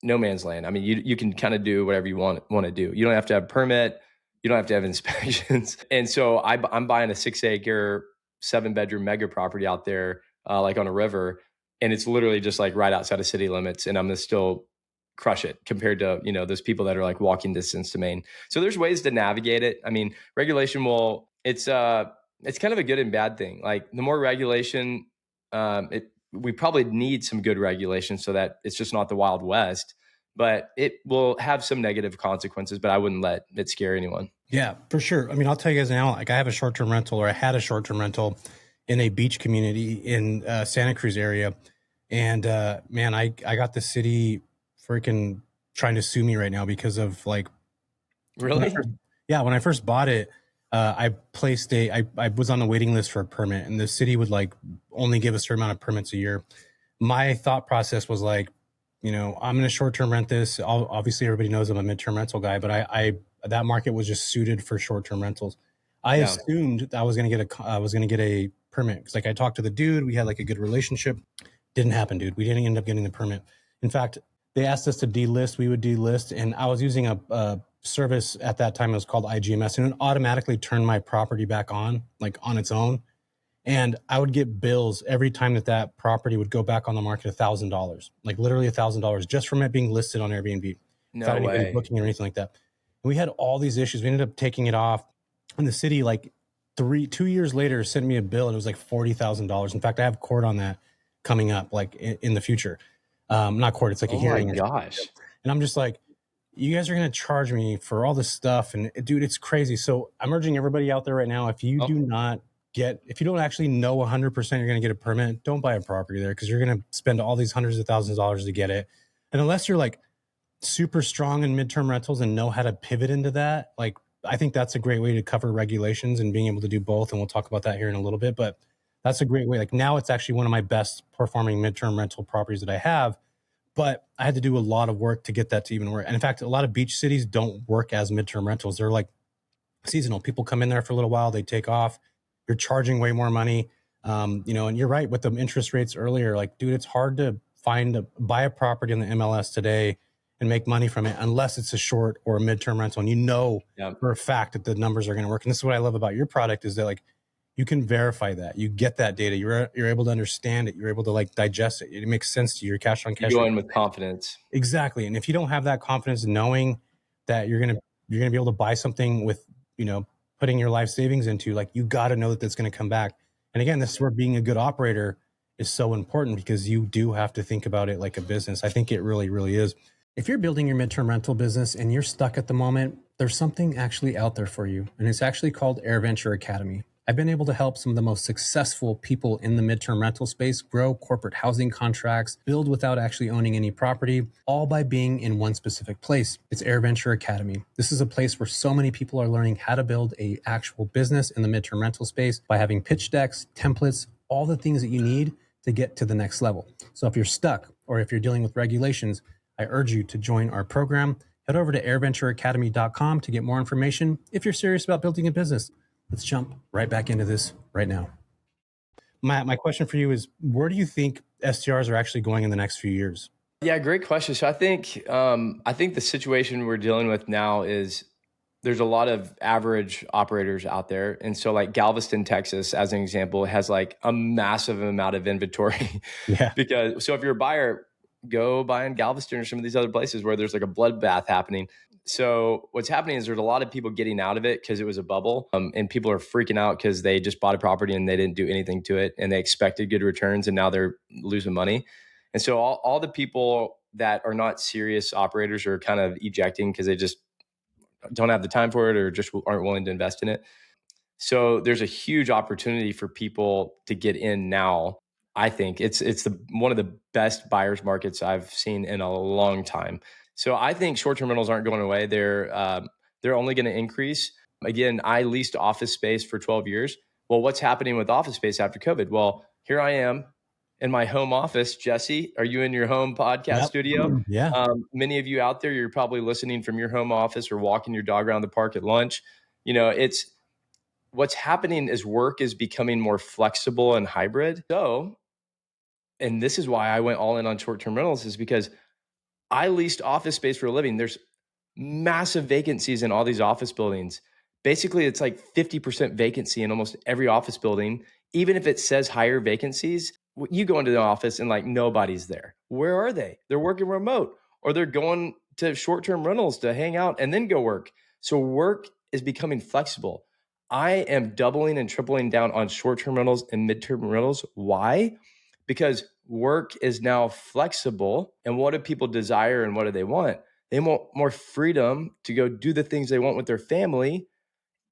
no man's land. I mean, you can kind of do whatever you want to do. You don't have to have a permit. You don't have to have inspections. And so I'm buying a 6-acre, 7-bedroom mega property out there, like on a river, and it's literally just like right outside of city limits, and I'm gonna still crush it compared to those people that are like walking distance to Maine. So there's ways to navigate it. I mean, regulation will it's kind of a good and bad thing. Like the more regulation, we probably need some good regulation so that it's just not the Wild West, but it will have some negative consequences, but I wouldn't let it scare anyone. Yeah, for sure. I mean, I'll tell you guys now, like I have a short-term rental, or I had a short-term rental in a beach community in Santa Cruz area. And man, I got the city freaking trying to sue me right now because of like when I Really? first, yeah, when I first bought it, I was on the waiting list for a permit, and the city would like only give a certain amount of permits a year. My thought process was like, I'm going to short term rent this. Obviously, everybody knows I'm a midterm rental guy, but I that market was just suited for short term rentals. I Yeah. assumed I was going to get a permit because like I talked to the dude, we had like a good relationship. Didn't happen, dude. We didn't end up getting the permit. In fact, they asked us to delist. We would delist, and I was using a service at that time. It was called IGMS, and it automatically turned my property back on, like on its own. And I would get bills every time that property would go back on the market, $1,000, like literally $1,000 just from it being listed on Airbnb without No anybody way. booking or anything like that. And we had all these issues. We ended up taking it off, and the city, like 2 years later, sent me a bill, and it was like $40,000. In fact, I have court on that coming up, like in the future. Not court, it's like a Oh my hearing or something. gosh. And I'm just like, you guys are going to charge me for all this stuff. And dude, it's crazy. So I'm urging everybody out there right now, if you don't actually know 100% you're going to get a permit, don't buy a property there because you're going to spend all these hundreds of thousands of dollars to get it. And unless you're like super strong in midterm rentals and know how to pivot into that, like I think that's a great way to cover regulations and being able to do both. And we'll talk about that here in a little bit, but that's a great way. Like now it's actually one of my best performing midterm rental properties that I have, but I had to do a lot of work to get that to even work. And in fact, a lot of beach cities don't work as midterm rentals. They're like seasonal. People come in there for a little while, they take off. You're charging way more money. And you're right with the interest rates earlier. Like, dude, it's hard to buy a property on the MLS today and make money from it unless it's a short or a midterm rental. And Yeah. for a fact that the numbers are going to work. And this is what I love about your product is that like you can verify that. You get that data. You're able to understand it. You're able to like digest it. It makes sense to you. Your cash on You cash go rate. in with confidence. Exactly. And if you don't have that confidence knowing that you're gonna be able to buy something with, putting your life savings into, like you got to know that that's going to come back. And again, this is where being a good operator is so important because you do have to think about it like a business. I think it really, really is. If you're building your midterm rental business and you're stuck at the moment, there's something actually out there for you. And it's actually called AirVenture Academy. I've been able to help some of the most successful people in the midterm rental space grow corporate housing contracts, build without actually owning any property, all by being in one specific place. It's AirVenture Academy. This is a place where so many people are learning how to build an actual business in the midterm rental space by having pitch decks, templates, all the things that you need to get to the next level. So if you're stuck or if you're dealing with regulations, I urge you to join our program. Head over to airventureacademy.com to get more information if you're serious about building a business. Let's jump right back into this right now. My question for you is, where do you think STRs are actually going in the next few years? Yeah, great question. So I think the situation we're dealing with now is there's a lot of average operators out there. And so like Galveston, Texas, as an example, has like a massive amount of inventory Yeah. because so if you're a buyer, go buy in Galveston or some of these other places where there's like a bloodbath happening. So what's happening is there's a lot of people getting out of it because it was a bubble, and people are freaking out because they just bought a property and they didn't do anything to it and they expected good returns and now they're losing money. And so all the people that are not serious operators are kind of ejecting because they just don't have the time for it or just aren't willing to invest in it. So there's a huge opportunity for people to get in now. I think it's the one of the best buyers markets I've seen in a long time. So I think short-term rentals aren't going away. They're only going to increase. Again, I leased office space for 12 years. Well, what's happening with office space after COVID? Well, here I am in my home office. Jesse, are you in your home podcast Yep. studio? Yeah. Many of you out there, you're probably listening from your home office or walking your dog around the park at lunch. It's what's happening is work is becoming more flexible and hybrid. So, and this is why I went all in on short-term rentals is because I leased office space for a living. There's massive vacancies in all these office buildings. Basically, it's like 50% vacancy in almost every office building. Even if it says higher vacancies, you go into the office and like nobody's there. Where are they? They're working remote or they're going to short-term rentals to hang out and then go work. So work is becoming flexible. I am doubling and tripling down on short-term rentals and mid-term rentals. Why? Because work is now flexible. And what do people desire and what do they want? They want more freedom to go do the things they want with their family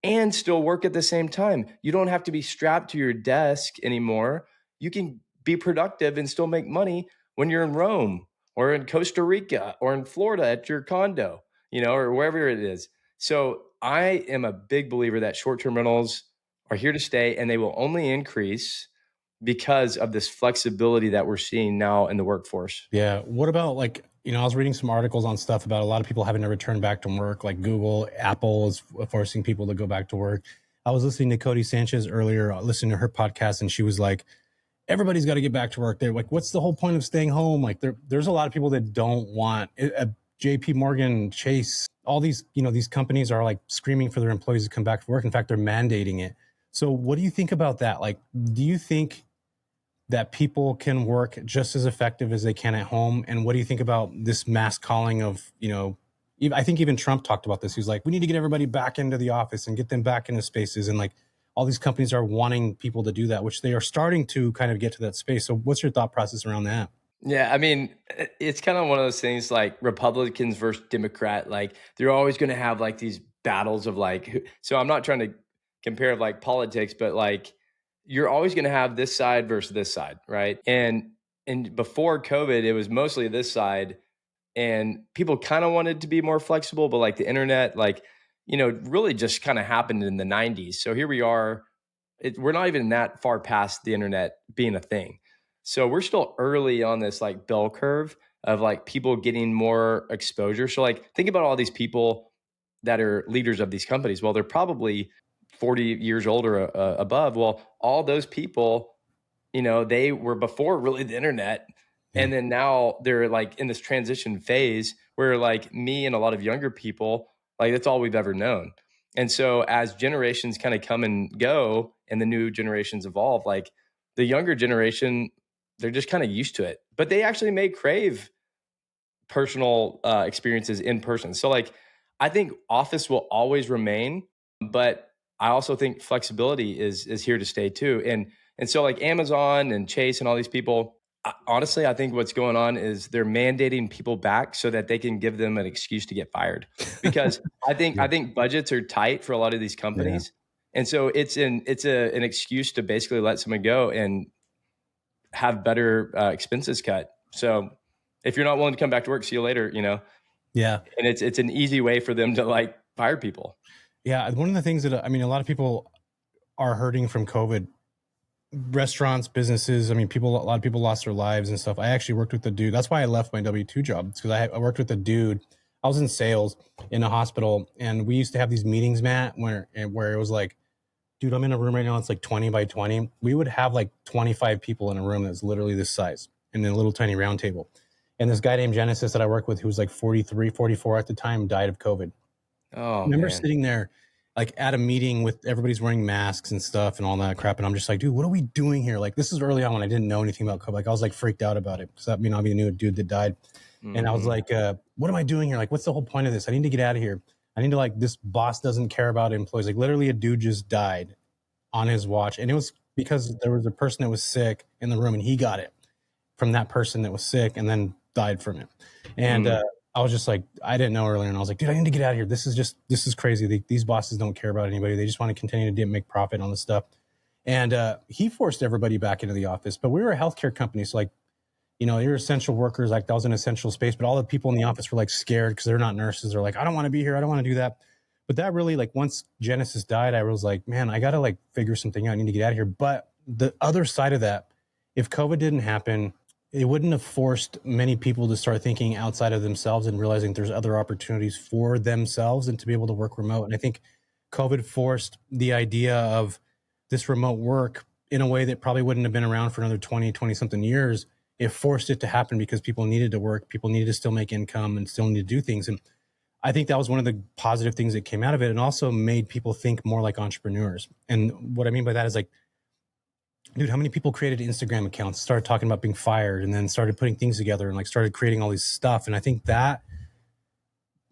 and still work at the same time. You don't have to be strapped to your desk anymore. You can be productive and still make money when you're in Rome or in Costa Rica or in Florida at your condo, or wherever it is. So I am a big believer that short-term rentals are here to stay and they will only increase because of this flexibility that we're seeing now in the workforce. Yeah. What about like, I was reading some articles on stuff about a lot of people having to return back to work, like Google, Apple is forcing people to go back to work. I was listening to Cody Sanchez earlier, listening to her podcast, and she was like, everybody's got to get back to work. They're like, what's the whole point of staying home? Like there's a lot of people that don't want JP Morgan, Chase, all these, these companies are like screaming for their employees to come back to work. In fact, they're mandating it. So what do you think about that? Like, do you think that people can work just as effective as they can at home? And what do you think about this mass calling of, I think even Trump talked about this. He was like, we need to get everybody back into the office and get them back into spaces. And like all these companies are wanting people to do that, which they are starting to kind of get to that space. So what's your thought process around that? Yeah, I mean, it's kind of one of those things like Republicans versus Democrat. Like they're always going to have like these battles of like. So I'm not trying to compare like politics, but like you're always going to have this side versus this side, right? And before COVID, it was mostly this side, and people kind of wanted to be more flexible, but like the internet, like really just kind of happened in the '90s. So here we are. We're not even that far past the internet being a thing. So we're still early on this like bell curve of like people getting more exposure. So like think about all these people that are leaders of these companies. Well, they're probably 40 years old or above. Well, all those people, they were before really the internet. Yeah. And then now they're like in this transition phase where like me and a lot of younger people, like that's all we've ever known. And so as generations kind of come and go and the new generations evolve, like the younger generation, they're just kind of used to it, but they actually may crave personal experiences in person. So like, I think office will always remain, but I also think flexibility is here to stay too. And so like Amazon and Chase and all these people, honestly, I think what's going on is they're mandating people back so that they can give them an excuse to get fired. Because Yeah. I think budgets are tight for a lot of these Yeah. companies. And so it's an excuse to basically let someone go and have better expenses cut. So if you're not willing to come back to work, see you later, Yeah. and it's an easy way for them to like fire people. Yeah. One of the things that, a lot of people are hurting from COVID, restaurants, businesses. A lot of people lost their lives and stuff. I actually worked with a dude. That's why I left my W-2 job. It's because I worked with a dude. I was in sales in a hospital, and we used to have these meetings, Matt, where it was like, dude, I'm in a room right now. It's like 20 by 20. We would have like 25 people in a room that's literally this size, and then a little tiny round table. And this guy named Genesis that I work with, who was like 43, 44 at the time, died of COVID. I Oh remember man. sitting there like at a meeting with everybody's wearing masks and stuff and all that crap. And I'm just like, dude, what are we doing here? Like, this is early on when I didn't know anything about COVID. Like, I was like freaked out about it because I mean, I knew a dude that died. And I was Mm-hmm. like, what am I doing here? Like, what's the whole point of this? I need to get out of here. I need to, like, this boss doesn't care about employees. Like, literally, a dude just died on his watch. And it was because there was a person that was sick in the room and he got it from that person that was sick and then died from it. And Mm. I was just like, I didn't know earlier. And I was like, dude, I need to get out of here. This is crazy. These bosses don't care about anybody. They just want to continue to make profit on this stuff. And he forced everybody back into the office. But we were a healthcare company. So, like, you're essential workers. Like, that was an essential space. But all the people in the office were like scared because they're not nurses. They're like, I don't want to be here. I don't want to do that. But that really, like, once Genesis died, I was like, man, I got to like figure something out. I need to get out of here. But the other side of that, if COVID didn't happen, it wouldn't have forced many people to start thinking outside of themselves and realizing there's other opportunities for themselves and to be able to work remote. And I think COVID forced the idea of this remote work in a way that probably wouldn't have been around for another 20 something years. It forced it to happen because people needed to work, people needed to still make income and still need to do things. And I think that was one of the positive things that came out of it, and also made people think more like entrepreneurs. And what I mean by that is, like, dude, how many people created Instagram accounts, started talking about being fired, and then started putting things together and like started creating all these stuff. And I think that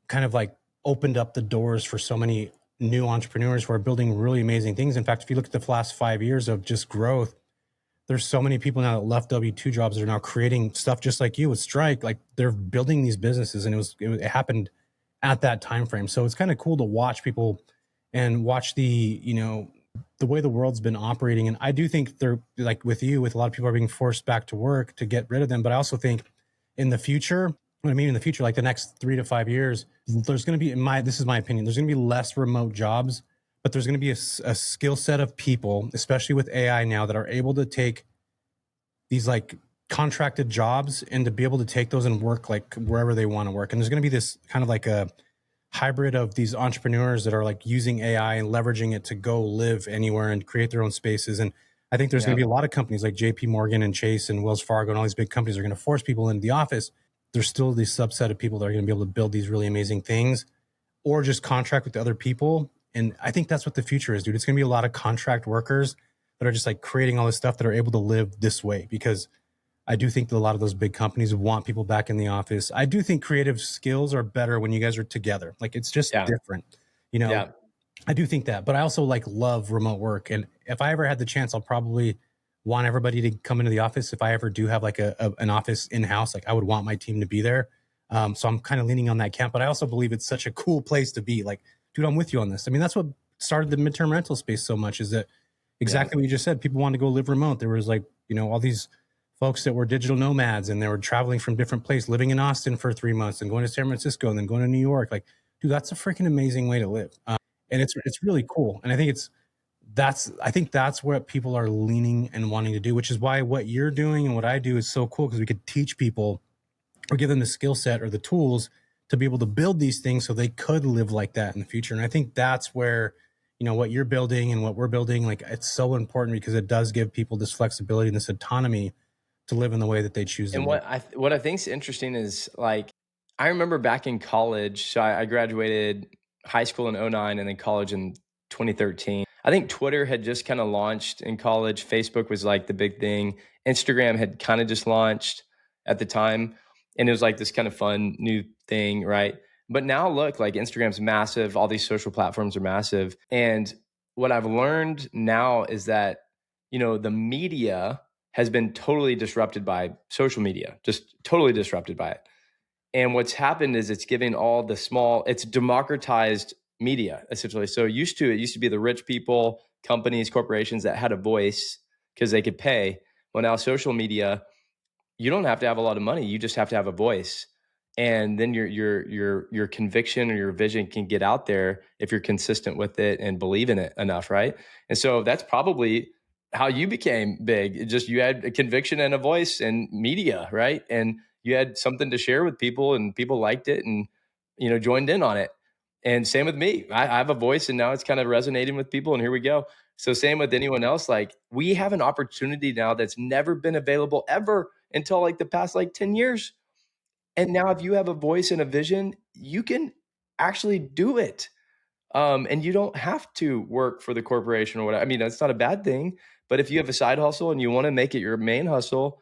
kind of like opened up the doors for so many new entrepreneurs who are building really amazing things. In fact, if you look at the last 5 years of just growth, there's so many people now that left W-2 jobs that are now creating stuff just like you with STRIQ. Like, they're building these businesses, and it happened at that time frame. So it's kind of cool to watch people and watch the way the world's been operating. And I do think they're like with a lot of people are being forced back to work to get rid of them. But I also think in the future, like the next 3 to 5 years, there's going to be, this is my opinion, there's going to be less remote jobs, but there's going to be a skill set of people, especially with AI now, that are able to take these like contracted jobs and to be able to take those and work like wherever they want to work. And there's going to be this kind of like a hybrid of these entrepreneurs that are like using AI and leveraging it to go live anywhere and create their own spaces. And I think there's going to be a lot of companies like JP Morgan and Chase and Wells Fargo and all these big companies are going to force people into the office. There's still this subset of people that are going to be able to build these really amazing things or just contract with other people. And I think that's what the future is, dude. It's going to be a lot of contract workers that are just like creating all this stuff that are able to live this way, because I do think that a lot of those big companies want people back in the office. I do think creative skills are better when you guys are together. Like, it's just different, Yeah. I do think that, but I also like love remote work. And if I ever had the chance, I'll probably want everybody to come into the office. If I ever do have like an office in house, like I would want my team to be there. So I'm kind of leaning on that camp, but I also believe it's such a cool place to be. Like, dude, I'm with you on this. I mean, that's what started the midterm rental space so much, is that exactly what you just said. People wanted to go live remote. There was like, all these folks that were digital nomads and they were traveling from different places, living in Austin for 3 months and going to San Francisco and then going to New York. Like, dude, that's a freaking amazing way to live. And it's really cool. And I think that's what people are leaning and wanting to do, which is why what you're doing and what I do is so cool, because we could teach people or give them the skill set or the tools to be able to build these things so they could live like that in the future. And I think that's where, what you're building and what we're building, like, it's so important because it does give people this flexibility and this autonomy to live in the way that they choose to And live. what I think is interesting is, like, I remember back in college. So I graduated high school in '09 and then college in 2013. I think Twitter had just kind of launched in college. Facebook was like the big thing. Instagram had kind of just launched at the time, and it was like this kind of fun new thing, right? But now look, like, Instagram's massive. All these social platforms are massive. And what I've learned now is that, the media has been totally disrupted by social media, just totally disrupted by it. And what's happened is it's democratized media, essentially. So it used to be the rich people, companies, corporations that had a voice because they could pay. Well, now social media, you don't have to have a lot of money. You just have to have a voice. And then your conviction or your vision can get out there if you're consistent with it and believe in it enough, right? And so that's probably how you became big. You had a conviction and a voice and media, right? And you had something to share with people, and people liked it and joined in on it. And same with me. I have a voice, and now it's kind of resonating with people, and here we go. So same with anyone else. Like, we have an opportunity now that's never been available ever until like the past like 10 years. And now if you have a voice and a vision, you can actually do it. And you don't have to work for the corporation or whatever. I mean, that's not a bad thing. But if you have a side hustle and you want to make it your main hustle,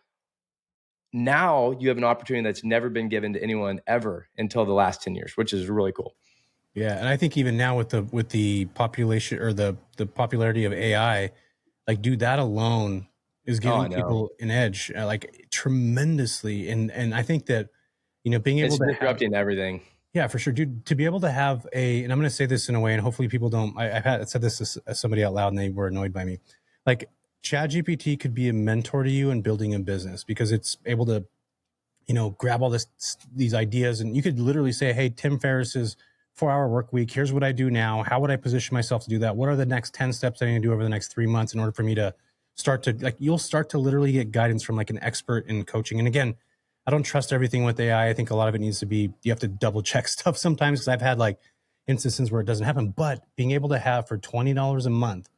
now you have an opportunity that's never been given to anyone ever until the last 10 years, which is really cool. Yeah, and I think even now with the population or the popularity of AI, like, dude, that alone is Oh, I giving know. people an edge, like, tremendously. And I think that, being able It's to have, disrupting everything. yeah, for sure, dude, to be able to have and I'm going to say this in a way, and hopefully people don't. I've said this as somebody out loud, and they were annoyed by me. Like, ChatGPT could be a mentor to you in building a business because it's able to, grab all these ideas, and you could literally say, "Hey, Tim Ferriss's 4-hour work week. Here's what I do now. How would I position myself to do that? What are the next 10 steps I need to do over the next 3 months in order for me to start to, like," you'll start to literally get guidance from like an expert in coaching. And again, I don't trust everything with AI. I think a lot of it needs to be, you have to double check stuff sometimes, because I've had like instances where it doesn't happen. But being able to have for $20 a month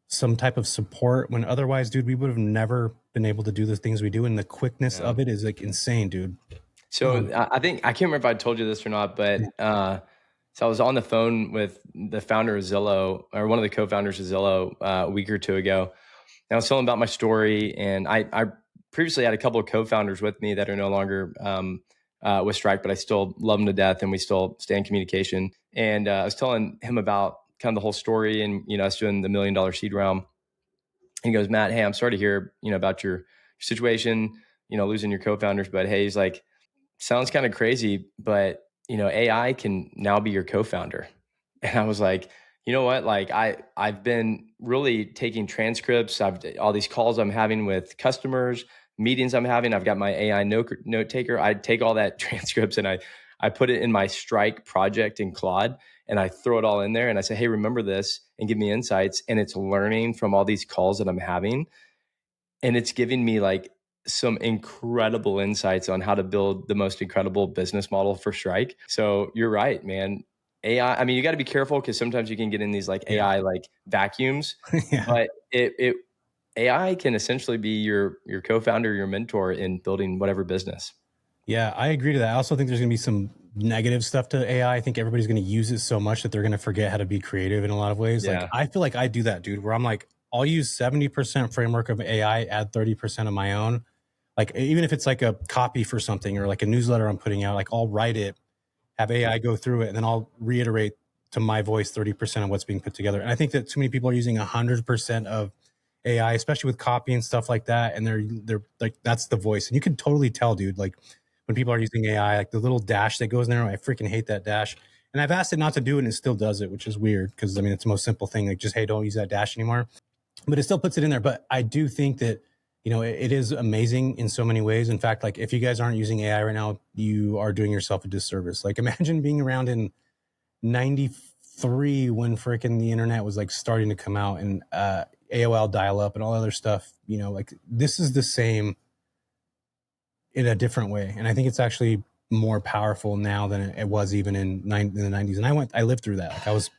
some type of support, when otherwise, dude, we would have never been able to do the things we do. And the quickness Yeah. of it is like insane, dude. So I think, I can't remember if I told you this or not, but so I was on the phone with the founder of Zillow, or one of the co-founders of Zillow, a week or two ago. And I was telling about my story, and I previously had a couple of co-founders with me that are no longer with STRIQ, but I still love them to death, and we still stay in communication. And I was telling him about kind of the whole story, and us doing the $1 million seed round. And he goes, "Matt, hey, I'm sorry to hear about your situation, losing your co-founders, but hey," he's like, "sounds kind of crazy, but AI can now be your co-founder." And I was like, you know what? Like, I've been really taking transcripts. I've all these calls I'm having with customers, meetings I'm having. I've got my AI note taker. I take all that transcripts and I put it in my STRIQ project in Claude, and I throw it all in there, and I say, "Hey, remember this," and give me insights. And it's learning from all these calls that I'm having, and it's giving me like some incredible insights on how to build the most incredible business model for STRIQ. So you're right, man. AI, I mean, you got to be careful because sometimes you can get in these like Yeah. AI like vacuums, Yeah. but it AI can essentially be your co-founder, your mentor in building whatever business. Yeah, I agree to that. I also think there's going to be some negative stuff to AI. I think everybody's going to use it so much that they're going to forget how to be creative in a lot of ways. Like, Yeah. I feel like I do that, dude, where I'm like, I'll use 70% framework of AI, add 30% of my own. Like, even if it's like a copy for something or like a newsletter I'm putting out, like, I'll write it, have AI go through it, and then I'll reiterate to my voice 30% of what's being put together. And I think that too many people are using 100% of AI, especially with copy and stuff like that. And they're like, that's the voice. And you can totally tell, dude, like, when people are using AI, like the little dash that goes in there, I freaking hate that dash. And I've asked it not to do it, and it still does it, which is weird because, I mean, it's the most simple thing. Like, just, hey, don't use that dash anymore. But it still puts it in there. But I do think that, it is amazing in so many ways. In fact, like, if you guys aren't using AI right now, you are doing yourself a disservice. Like, imagine being around in 93 when freaking the internet was like starting to come out, and AOL dial up and all other stuff. Like, this is the same in a different way. And I think it's actually more powerful now than it was even in the 90s. And I lived through that. Like, I was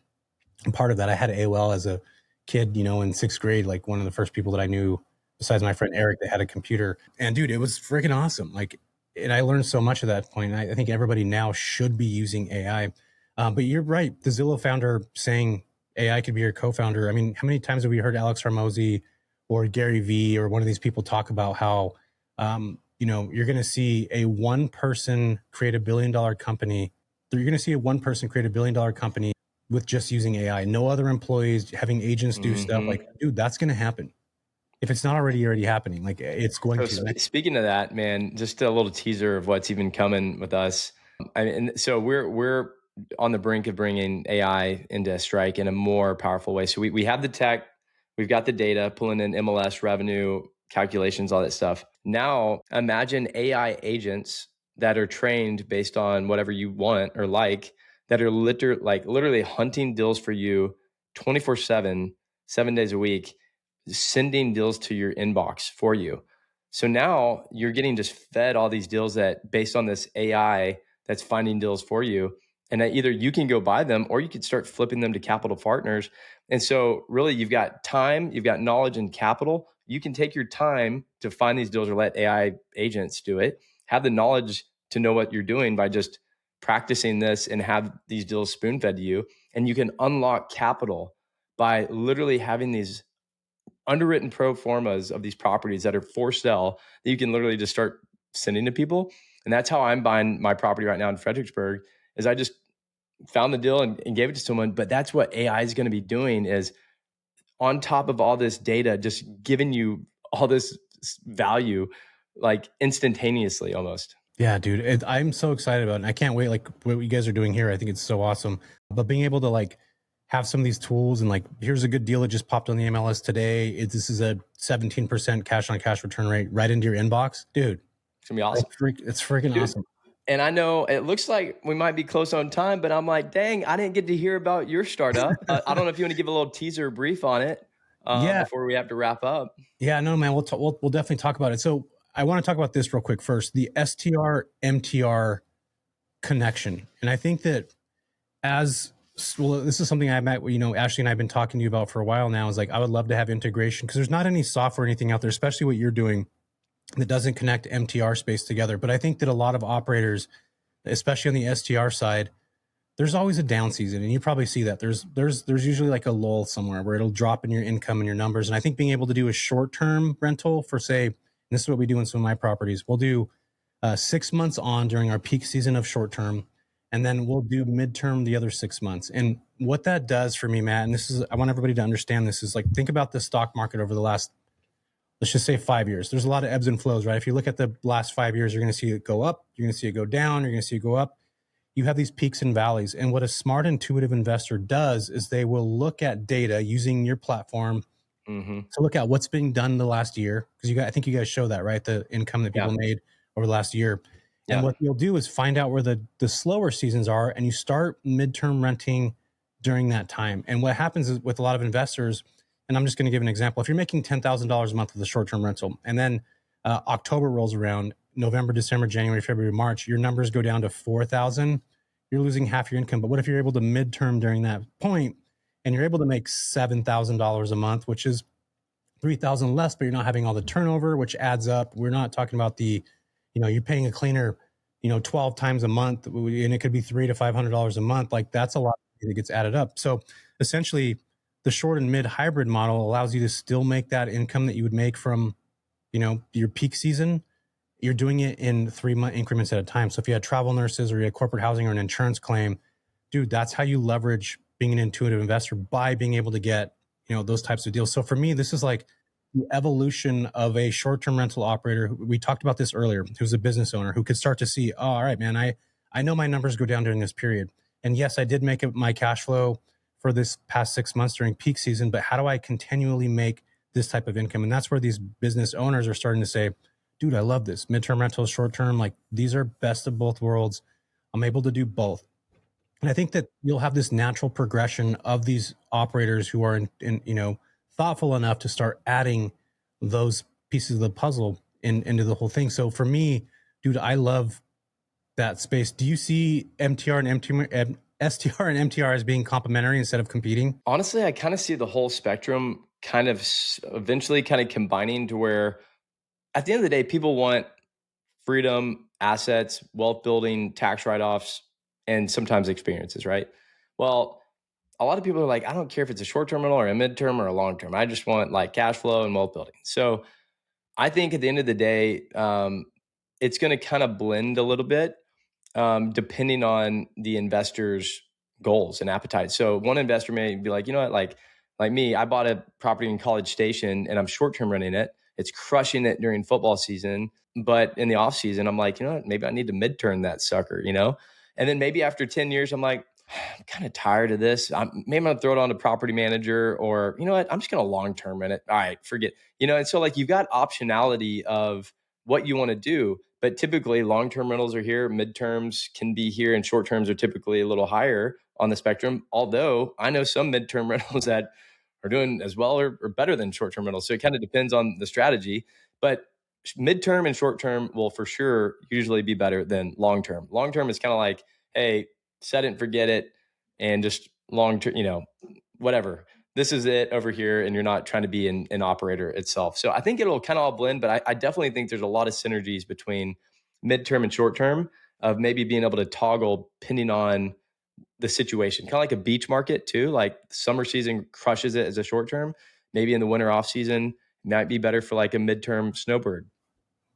part of that. I had AOL as a kid, in sixth grade, like one of the first people that I knew besides my friend Eric that had a computer. And dude, it was freaking awesome. Like, and I learned so much at that point. And I think everybody now should be using AI. But you're right. The Zillow founder saying AI could be your co-founder. I mean, how many times have we heard Alex Hormozy or Gary Vee or one of these people talk about how, you're going to see a one person create $1 billion company. You're going to see a one person create $1 billion company with just using AI, no other employees, having agents do stuff. Mm-hmm. Like, dude, that's going to happen. If it's not already happening, like, it's going So to. speaking of that, man, just a little teaser of what's even coming with us. And so we're on the brink of bringing AI into STRIQ in a more powerful way. So we have the tech, we've got the data, pulling in MLS revenue calculations, all that stuff. Now imagine AI agents that are trained based on whatever you want or like, that are literally hunting deals for you 24/7, 7 days a week, sending deals to your inbox for you. So now you're getting just fed all these deals that based on this AI that's finding deals for you. And that either you can go buy them or you could start flipping them to capital partners. And so really you've got time, you've got knowledge and capital. You can take your time to find these deals or let AI agents do it. Have the knowledge to know what you're doing by just practicing this and have these deals spoon fed to you. And you can unlock capital by literally having these underwritten pro formas of these properties that are for sale that you can literally just start sending to people. And that's how I'm buying my property right now in Fredericksburg, is I just found the deal and gave it to someone. But that's what AI is going to be doing, is on top of all this data, just giving you all this value like instantaneously almost. Yeah, dude, I'm so excited about it. And I can't wait. Like what you guys are doing here, I think it's so awesome. But being able to like have some of these tools and like, here's a good deal that just popped on the MLS today. This is a 17% cash on cash return rate right into your inbox, dude. It's gonna be awesome. It's freaking Dude, awesome. and I know it looks like we might be close on time, but I'm like, dang, I didn't get to hear about your startup. I don't know if you want to give a little teaser brief on it Yeah, before we have to wrap up. yeah, no, man, we'll definitely talk about it. So I want to talk about this real quick first, the STR MTR connection, and I think that as well, this is something I met, Ashley and I've been talking to you about for a while now. Is like I would love to have integration because there's not any software or anything out there, especially what you're doing, that doesn't connect MTR space together. But I think that a lot of operators, especially on the STR side, there's always a down season, and you probably see that there's usually like a lull somewhere where it'll drop in your income and your numbers. And I think being able to do a short-term rental for, say, and this is what we do in some of my properties, we'll do 6 months on during our peak season of short-term, and then we'll do midterm the other 6 months. And what that does for me, Matt, and this is, I want everybody to understand this, is like, think about the stock market over the last, let's just say 5 years. There's a lot of ebbs and flows, right? If you look at the last 5 years, you're going to see it go up, you're going to see it go down, you're going to see it go up. You have these peaks and valleys. And what a smart, intuitive investor does is they will look at data using your platform to look at what's being done the last year. Because I think you guys show that, right? The income that people made over the last year. And what you'll do is find out where the slower seasons are, and you start midterm renting during that time. And what happens is with a lot of investors, and I'm just going to give an example. If you're making $10,000 a month with a short-term rental, and then October rolls around, November, December, January, February, March, your numbers go down to 4,000. You're losing half your income. But what if you're able to midterm during that point, and you're able to make $7,000 a month, which is 3,000 less, but you're not having all the turnover, which adds up. We're not talking about you're paying a cleaner, 12 times a month, and it could be $300 to $500 a month. Like that's a lot that gets added up. So essentially, the short and mid hybrid model allows you to still make that income that you would make from, your peak season. You're doing it in 3-month increments at a time. So if you had travel nurses or you had corporate housing or an insurance claim, dude, that's how you leverage being an intuitive investor, by being able to get, those types of deals. So for me, this is like the evolution of a short-term rental operator. We talked about this earlier, who's a business owner who could start to see, oh, all right, man, I know my numbers go down during this period. And yes, I did make it my cash flow for this past 6 months during peak season, but how do I continually make this type of income? And that's where these business owners are starting to say, dude, I love this. Midterm rentals, short term, like these are best of both worlds. I'm able to do both. And I think that you'll have this natural progression of these operators who are thoughtful enough to start adding those pieces of the puzzle into the whole thing. So for me, dude, I love that space. Do you see STR and MTR as being complementary instead of competing? Honestly, I kind of see the whole spectrum kind of eventually kind of combining to where at the end of the day, people want freedom, assets, wealth building, tax write-offs, and sometimes experiences, right? Well, a lot of people are like, I don't care if it's a short-term rental or a midterm or a long-term. I just want like cash flow and wealth building. So I think at the end of the day, it's going to kind of blend a little bit depending on the investor's goals and appetite. So one investor may be like, you know what, like me, I bought a property in College Station and I'm short-term renting it. It's crushing it during football season. But in the off season, I'm like, you know what, maybe I need to midterm that sucker, And then maybe after 10 years, I'm like, I'm kind of tired of this. Maybe I'm going to throw it on to property manager, or you know what, I'm just going to long-term rent it. All right, forget, And so like you've got optionality of what you want to do, but typically long-term rentals are here, midterms can be here, and short terms are typically a little higher on the spectrum. Although I know some midterm rentals that are doing as well or better than short-term rentals. So it kind of depends on the strategy, but midterm and short-term will for sure usually be better than long-term. Long-term is kind of like, hey, set it and forget it, and just long-term, whatever. This is it over here, and you're not trying to be an operator itself. So I think it'll kind of all blend, but I definitely think there's a lot of synergies between midterm and short term of maybe being able to toggle depending on the situation, kind of like a beach market too. Like summer season crushes it as a short term. Maybe in the winter off season might be better for like a midterm snowbird.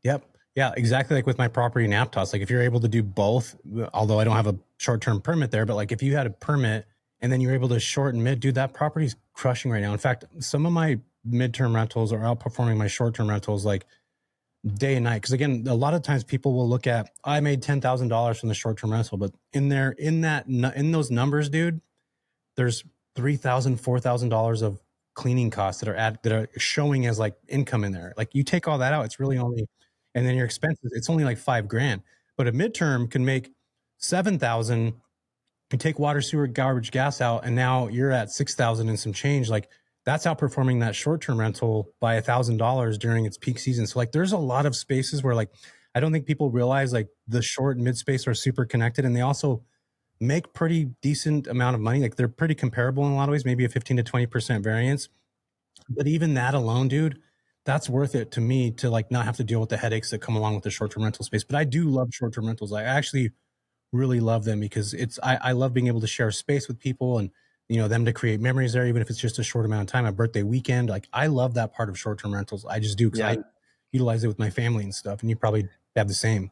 Yep. Yeah, exactly. Like with my property in Aptos, like if you're able to do both, although I don't have a short-term permit there, but like if you had a permit and then you're able to short and mid, dude, that property's crushing right now. In fact, some of my midterm rentals are outperforming my short-term rentals like day and night. Cause again, a lot of times people will look at, I made $10,000 from the short-term rental, but in those numbers, dude, there's $3,000, $4,000 of cleaning costs that are showing as like income in there. Like you take all that out, it's really only, and then your expenses, it's only like $5,000. But a midterm can make 7,000. You take water, sewer, garbage, gas out, and now you're at 6,000 and some change. Like that's outperforming that short-term rental by $1,000 during its peak season. So like there's a lot of spaces where like I don't think people realize like the short and mid space are super connected, and they also make pretty decent amount of money. Like they're pretty comparable in a lot of ways, maybe a 15 to 20% variance. But even that alone, dude, that's worth it to me to like not have to deal with the headaches that come along with the short-term rental space. But I do love short-term rentals. I actually really love them because I love being able to share space with people and, them to create memories there, even if it's just a short amount of time, a birthday weekend. Like I love that part of short-term rentals. I just do because Yeah. I utilize it with my family and stuff. And you probably have the same.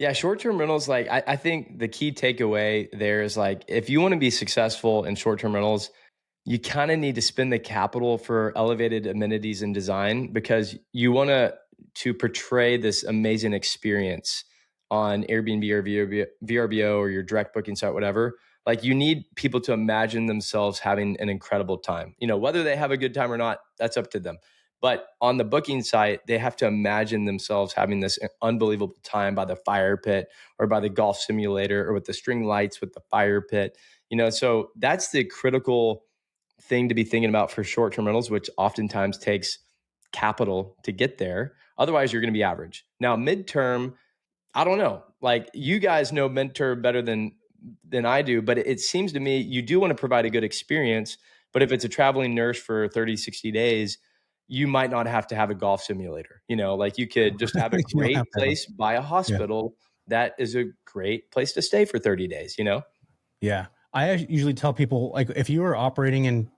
Yeah, short-term rentals, like I think the key takeaway there is like if you want to be successful in short-term rentals, you kind of need to spend the capital for elevated amenities and design because you want to portray this amazing experience on Airbnb or VRBO or your direct booking site, whatever. Like you need people to imagine themselves having an incredible time. Whether they have a good time or not, that's up to them. But on the booking site, they have to imagine themselves having this unbelievable time by the fire pit or by the golf simulator or with the string lights with the fire pit. So that's the critical thing to be thinking about for short-term rentals, which oftentimes takes capital to get there. Otherwise, you're going to be average. Now, midterm, I don't know. Like you guys know midterm better than I do, but it seems to me you do want to provide a good experience. But if it's a traveling nurse for 30, 60 days, you might not have to have a golf simulator. Like you could just have a You don't have great to have place by a yeah. hospital that is a great place to stay for 30 days. Yeah. I usually tell people like if you were operating in,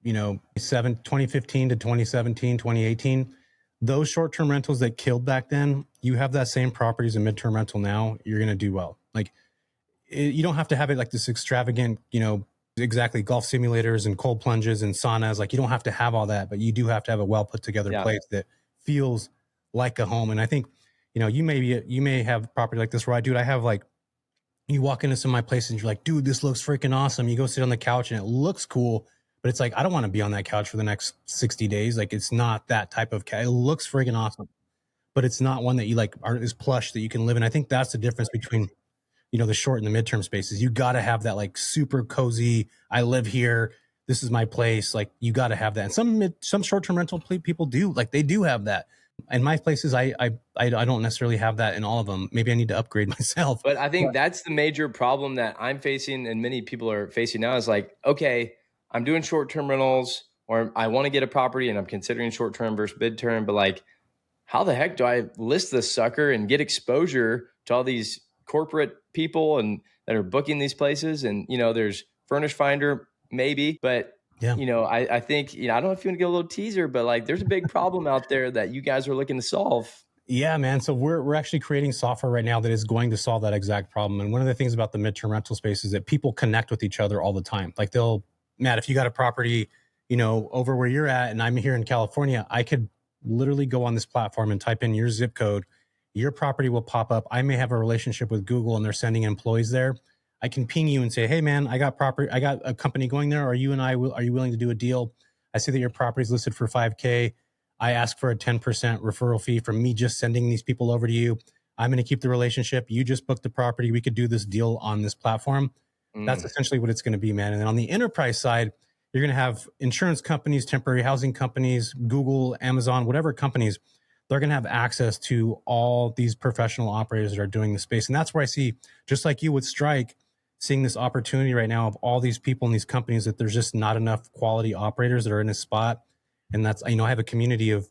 2015 to 2017, 2018, those short-term rentals that killed back then, you have that same property as a midterm rental now, you're going to do well. Like you don't have to have it like this extravagant, exactly golf simulators and cold plunges and saunas. Like you don't have to have all that, but you do have to have a well put together Yeah. place that feels like a home. And I think, you may have property like this, right, dude? I have like, you walk into some of my places and you're like, dude, this looks freaking awesome. You go sit on the couch and it looks cool, but it's like, I don't want to be on that couch for the next 60 days. Like it's not that type of couch. It looks freaking awesome, but it's not one that you like is plush that you can live in. I think that's the difference between, the short and the midterm spaces. You got to have that like super cozy, I live here, this is my place. Like you got to have that. And some short-term rental people do, like they do have that. In my places, I don't necessarily have that in all of them. Maybe I need to upgrade myself. But I think that's the major problem that I'm facing and many people are facing now is like, okay, I'm doing short-term rentals or I want to get a property and I'm considering short-term versus mid-term, but like, how the heck do I list this sucker and get exposure to all these corporate people and that are booking these places? And, there's Furnish Finder, maybe, but Yeah. I think, I don't know if you want to get a little teaser, but like there's a big problem out there that you guys are looking to solve. Yeah, man. So we're actually creating software right now that is going to solve that exact problem. And one of the things about the midterm rental space is that people connect with each other all the time. Like Matt, if you got a property, over where you're at and I'm here in California, I could literally go on this platform and type in your zip code. Your property will pop up. I may have a relationship with Google and they're sending employees there. I can ping you and say, hey man, I got a company going there. Are you willing to do a deal? I see that your property is listed for 5K. I ask for a 10% referral fee from me just sending these people over to you. I'm going to keep the relationship. You just booked the property. We could do this deal on this platform. That's essentially what it's going to be, man. And then on the enterprise side, you're going to have insurance companies, temporary housing companies, Google, Amazon, whatever companies, they're going to have access to all these professional operators that are doing the space. And that's where I see, just like you with STRIQ, seeing this opportunity right now of all these people in these companies that there's just not enough quality operators that are in this spot. And that's, I have a community of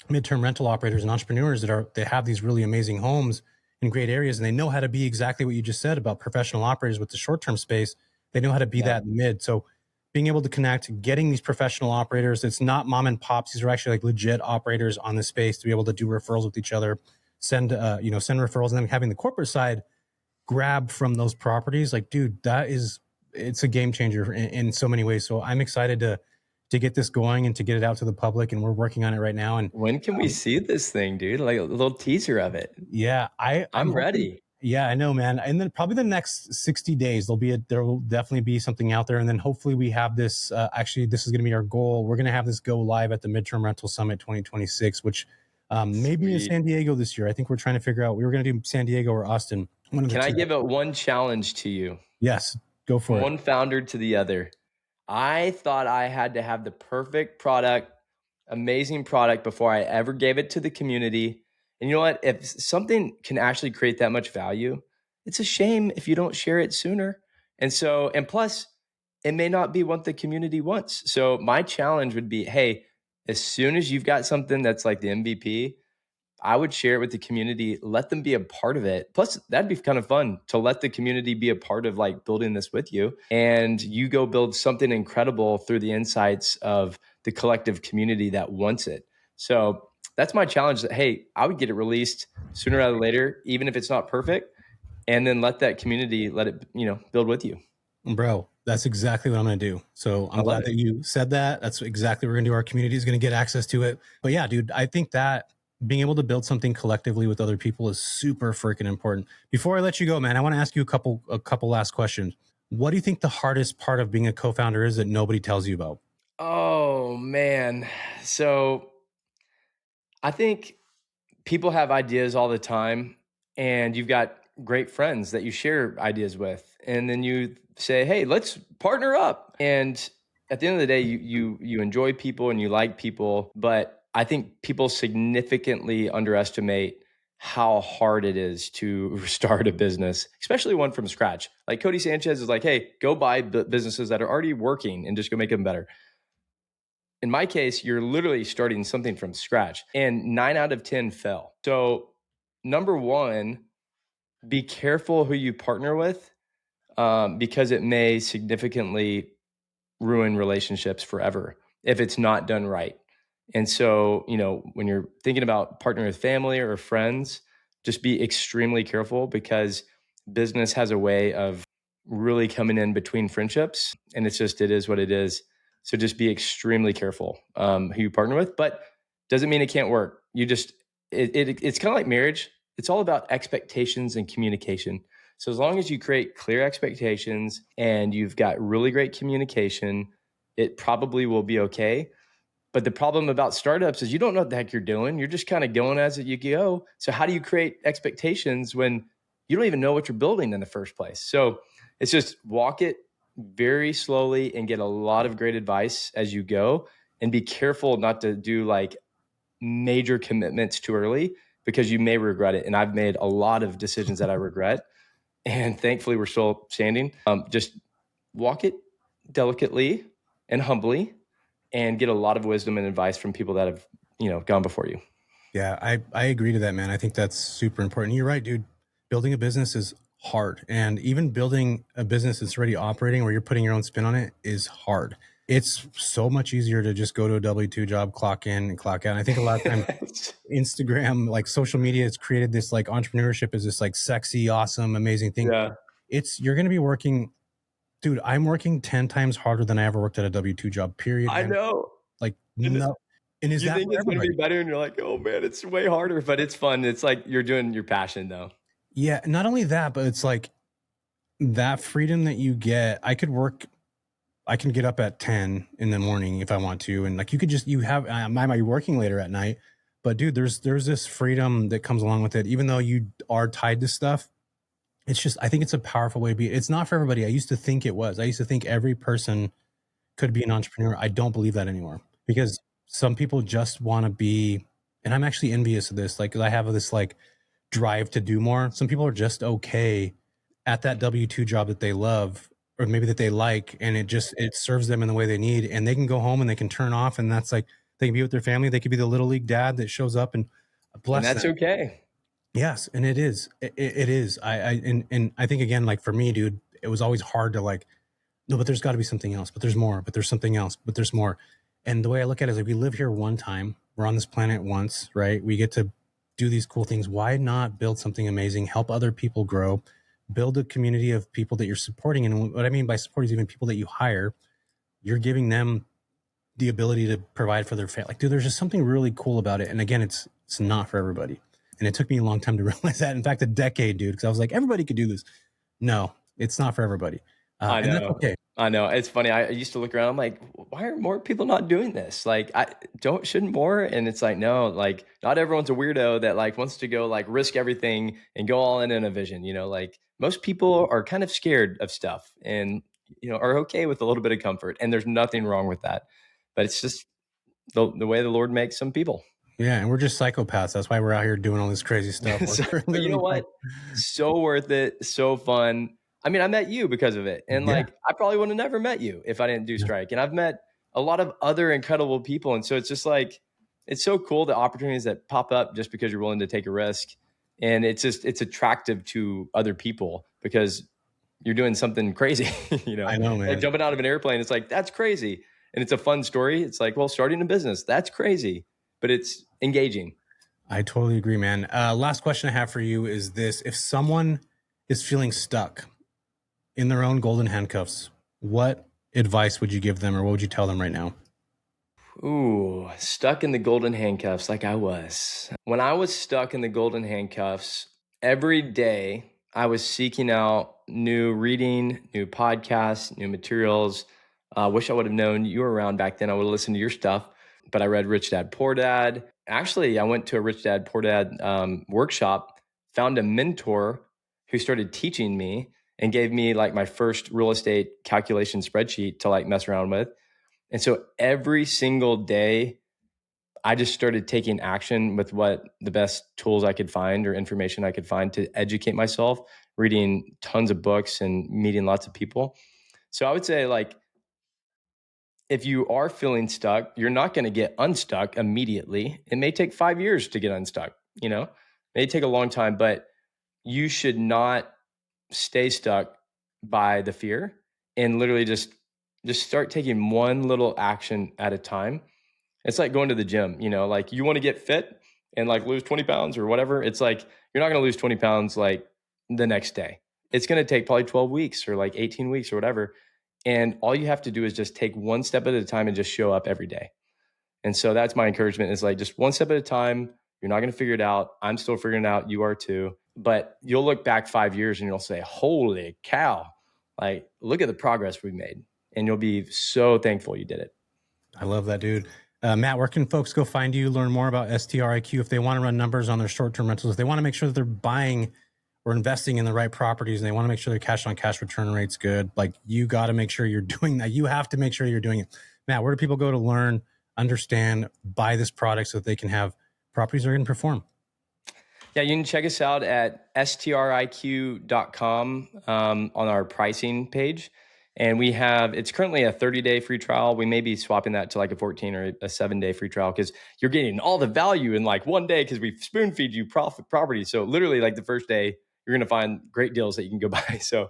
midterm rental operators and entrepreneurs that have these really amazing homes in great areas, and they know how to be exactly what you just said about professional operators with the short-term space. They know how to be that in the mid. So being able to connect, getting these professional operators, it's not mom and pops. These are actually like legit operators on the space to be able to do referrals with each other, send referrals, and then having the corporate side grab from those properties. Like, dude, it's a game changer in so many ways. So I'm excited to get this going and to get it out to the public, and we're working on it right now. And When can we see this thing, dude? Like a little teaser of it. yeah, I'm I'm hoping. ready. Yeah, I know, man. And then probably the next 60 days, there will definitely be something out there. And then hopefully we have this. Actually, this is going to be our goal. We're going to have this go live at the Midterm Rental Summit 2026, which maybe in Sweet. San Diego this year. I think we're trying to figure out. We were going to do San Diego or Austin. One of the Can I two. give it one challenge to you? Yes, go for From it. one founder to the other. I thought I had to have the perfect product, amazing product before I ever gave it to the community. And you know what? If something can actually create that much value, it's a shame if you don't share it sooner. And plus, it may not be what the community wants. So my challenge would be, hey, as soon as you've got something that's like the MVP, I would share it with the community, let them be a part of it. Plus, that'd be kind of fun to let the community be a part of like building this with you. And you go build something incredible through the insights of the collective community that wants it. So that's my challenge that, hey, I would get it released sooner rather than later, even if it's not perfect. And then let that community let it, build with you. Bro, that's exactly what I'm going to do. So I'm glad that you said that. That's exactly what we're going to do. Our community is going to get access to it. But yeah, dude, I think that being able to build something collectively with other people is super freaking important. Before I let you go, man, I want to ask you a couple last questions. What do you think the hardest part of being a co-founder is that nobody tells you about? Oh, man. So I think people have ideas all the time, and you've got great friends that you share ideas with, and then you say, hey, let's partner up. And at the end of the day, you enjoy people and you like people, but I think people significantly underestimate how hard it is to start a business, especially one from scratch. Like Cody Sanchez is like, hey, go buy businesses that are already working and just go make them better. In my case, you're literally starting something from scratch, and 9 out of 10 fail. So number one, be careful who you partner with, because it may significantly ruin relationships forever if it's not done right. And so, when you're thinking about partnering with family or friends, just be extremely careful, because business has a way of really coming in between friendships, and it is what it is. So just be extremely careful who you partner with, but doesn't mean it can't work. It's kind of like marriage. It's all about expectations and communication. So as long as you create clear expectations and you've got really great communication, it probably will be okay. But the problem about startups is you don't know what the heck you're doing. You're just kind of going as you go. So how do you create expectations when you don't even know what you're building in the first place? So it's just walk it very slowly and get a lot of great advice as you go, and be careful not to do like major commitments too early, because you may regret it. And I've made a lot of decisions that I regret, and thankfully we're still standing. Just walk it delicately and humbly, and get a lot of wisdom and advice from people that have, gone before you. Yeah, I agree to that, man. I think that's super important. You're right, dude. Building a business is hard. And even building a business that's already operating where you're putting your own spin on it is hard. It's so much easier to just go to a W-2 job, clock in and clock out. And I think a lot of times Instagram, like social media, has created this like entrepreneurship is this like sexy, awesome, amazing thing. Yeah. You're going to be working, dude, I'm working 10 times harder than I ever worked at a W-2 job, period. I Man. know. Like, And no. And is you that think for it's going to everybody? be better, and you're like, oh man, it's way harder, but it's fun. It's like you're doing your passion though. Yeah. Not only that, but it's like that freedom that you get. I can get up at 10 in the morning if I want to. And like, I might be working later at night, but dude, there's this freedom that comes along with it. Even though you are tied to stuff, I think it's a powerful way to be. It's not for everybody. I used to think it was. I used to think every person could be an entrepreneur. I don't believe that anymore, because some people just want to be, and I'm actually envious of this. Like, I have this like drive to do more. Some people are just okay at that W-2 job that they love, or maybe that they like, and it serves them in the way they need, and they can go home and they can turn off, and that's like, they can be with their family. They could be the little league dad that shows up, and bless And that's them. okay. Yes, and it is. It is. And I think again, like for me, dude, it was always hard to like, no, but there's got to be something else. But there's more. But there's something else. But there's more. And the way I look at it is, like, we live here one time. We're on this planet once, right? We get to do these cool things. Why not build something amazing? Help other people grow. Build a community of people that you're supporting. And what I mean by support is even people that you hire. You're giving them the ability to provide for their family. Like, dude, there's just something really cool about it. And again, it's not for everybody. And it took me a long time to realize that. In fact, a decade, dude, because I was like, everybody could do this. No, it's not for everybody. I And that's know. okay. I know. It's funny. I used to look around, I'm like, why are more people not doing this? Like, shouldn't more? And it's like, no, like not everyone's a weirdo that like wants to go like risk everything and go all in a vision, like most people are kind of scared of stuff and, are okay with a little bit of comfort, and there's nothing wrong with that. But it's just the way the Lord makes some people. Yeah, and we're just psychopaths. That's why we're out here doing all this crazy stuff. So, We're but you know literally what? So worth it. So fun. I mean, I met you because of it. And yeah. like, I probably would have never met you if I didn't do Yeah. STRIQ. And I've met a lot of other incredible people. And so it's just like, it's so cool, the opportunities that pop up just because you're willing to take a risk. And it's attractive to other people because you're doing something crazy, I know, man. like jumping out of an airplane. It's like, that's crazy. And it's a fun story. It's like, well, starting a business, that's crazy, but it's engaging. I totally agree, man. Last question I have for you is this. If someone is feeling stuck in their own golden handcuffs, what advice would you give them, or what would you tell them right now? Ooh, stuck in the golden handcuffs like I was. When I was stuck in the golden handcuffs, every day I was seeking out new reading, new podcasts, new materials. I wish I would have known you were around back then. I would have listened to your stuff, but I read Rich Dad Poor Dad. Actually, I went to a Rich Dad Poor Dad workshop, found a mentor who started teaching me and gave me like my first real estate calculation spreadsheet to like mess around with. And so every single day, I just started taking action with what the best tools I could find or information I could find to educate myself, reading tons of books and meeting lots of people. So I would say, like, if you are feeling stuck, you're not going to get unstuck immediately. It may take 5 years to get unstuck, it may take a long time, but you should not stay stuck by the fear, and literally just start taking one little action at a time. It's like going to the gym, like you want to get fit and like lose 20 pounds or whatever. It's like, you're not going to lose 20 pounds like the next day. It's going to take probably 12 weeks or like 18 weeks or whatever. And all you have to do is just take one step at a time and just show up every day. And so that's my encouragement, is like just one step at a time. You're not going to figure it out. I'm still figuring it out. You are too. But you'll look back 5 years and you'll say, holy cow, like look at the progress we've made. And you'll be so thankful you did it. I love that, dude. Matt, where can folks go find you, learn more about STRIQ if they want to run numbers on their short-term rentals, if they want to make sure that they're buying or investing in the right properties and they want to make sure their cash on cash return rate's good? Like, you got to make sure you're doing that. You have to make sure you're doing it. Matt, where do people go to learn, understand, buy this product so that they can have properties that are going to perform? Yeah, you can check us out at striq.com on our pricing page. And it's currently a 30-day free trial. We may be swapping that to like a 14 or a 7-day free trial, because you're getting all the value in like one day because we spoon feed you property. So literally like the first day, you're going to find great deals that you can go buy. So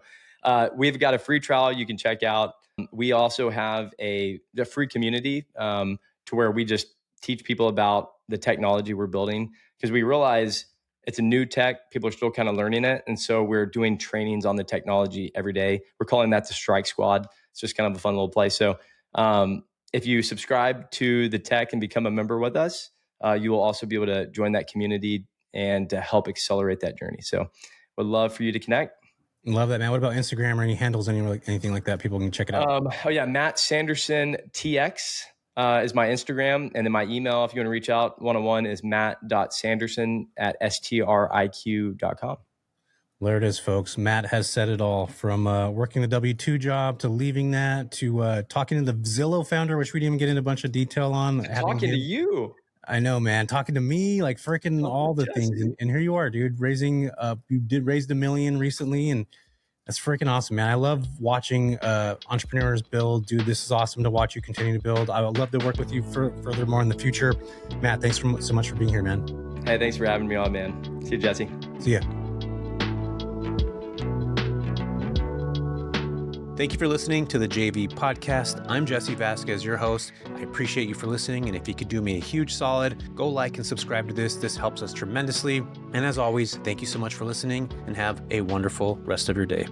we've got a free trial you can check out. We also have a free community to where we just teach people about the technology we're building, because we realize it's a new tech. People are still kind of learning it. And so we're doing trainings on the technology every day. We're calling that the STRIQ Squad. It's just kind of a fun little place. So if you subscribe to the tech and become a member with us, you will also be able to join that community and to help accelerate that journey. So would love for you to connect. Love that, man. What about Instagram or any handles, anything like that? People can check it out. Matt Sanderson TX. Is my Instagram. And then my email, if you want to reach out one-on-one, is matt.sanderson@striq.com. There it is, folks. Matt has said it all, from working the W-2 job to leaving that to talking to the Zillow founder, which we didn't even get into a bunch of detail on. Talking to you. I know, man. Talking to me, like freaking all the things. And here you are, dude, you did raise $1 million recently, and that's freaking awesome, man. I love watching entrepreneurs build. Dude, this is awesome to watch you continue to build. I would love to work with you furthermore in the future. Matt, thanks so much for being here, man. Hey, thanks for having me on, man. See you, Jesse. See ya. Thank you for listening to the JV podcast. I'm Jesse Vasquez, your host. I appreciate you for listening. And if you could do me a huge solid, go like and subscribe to this. This helps us tremendously. And as always, thank you so much for listening and have a wonderful rest of your day.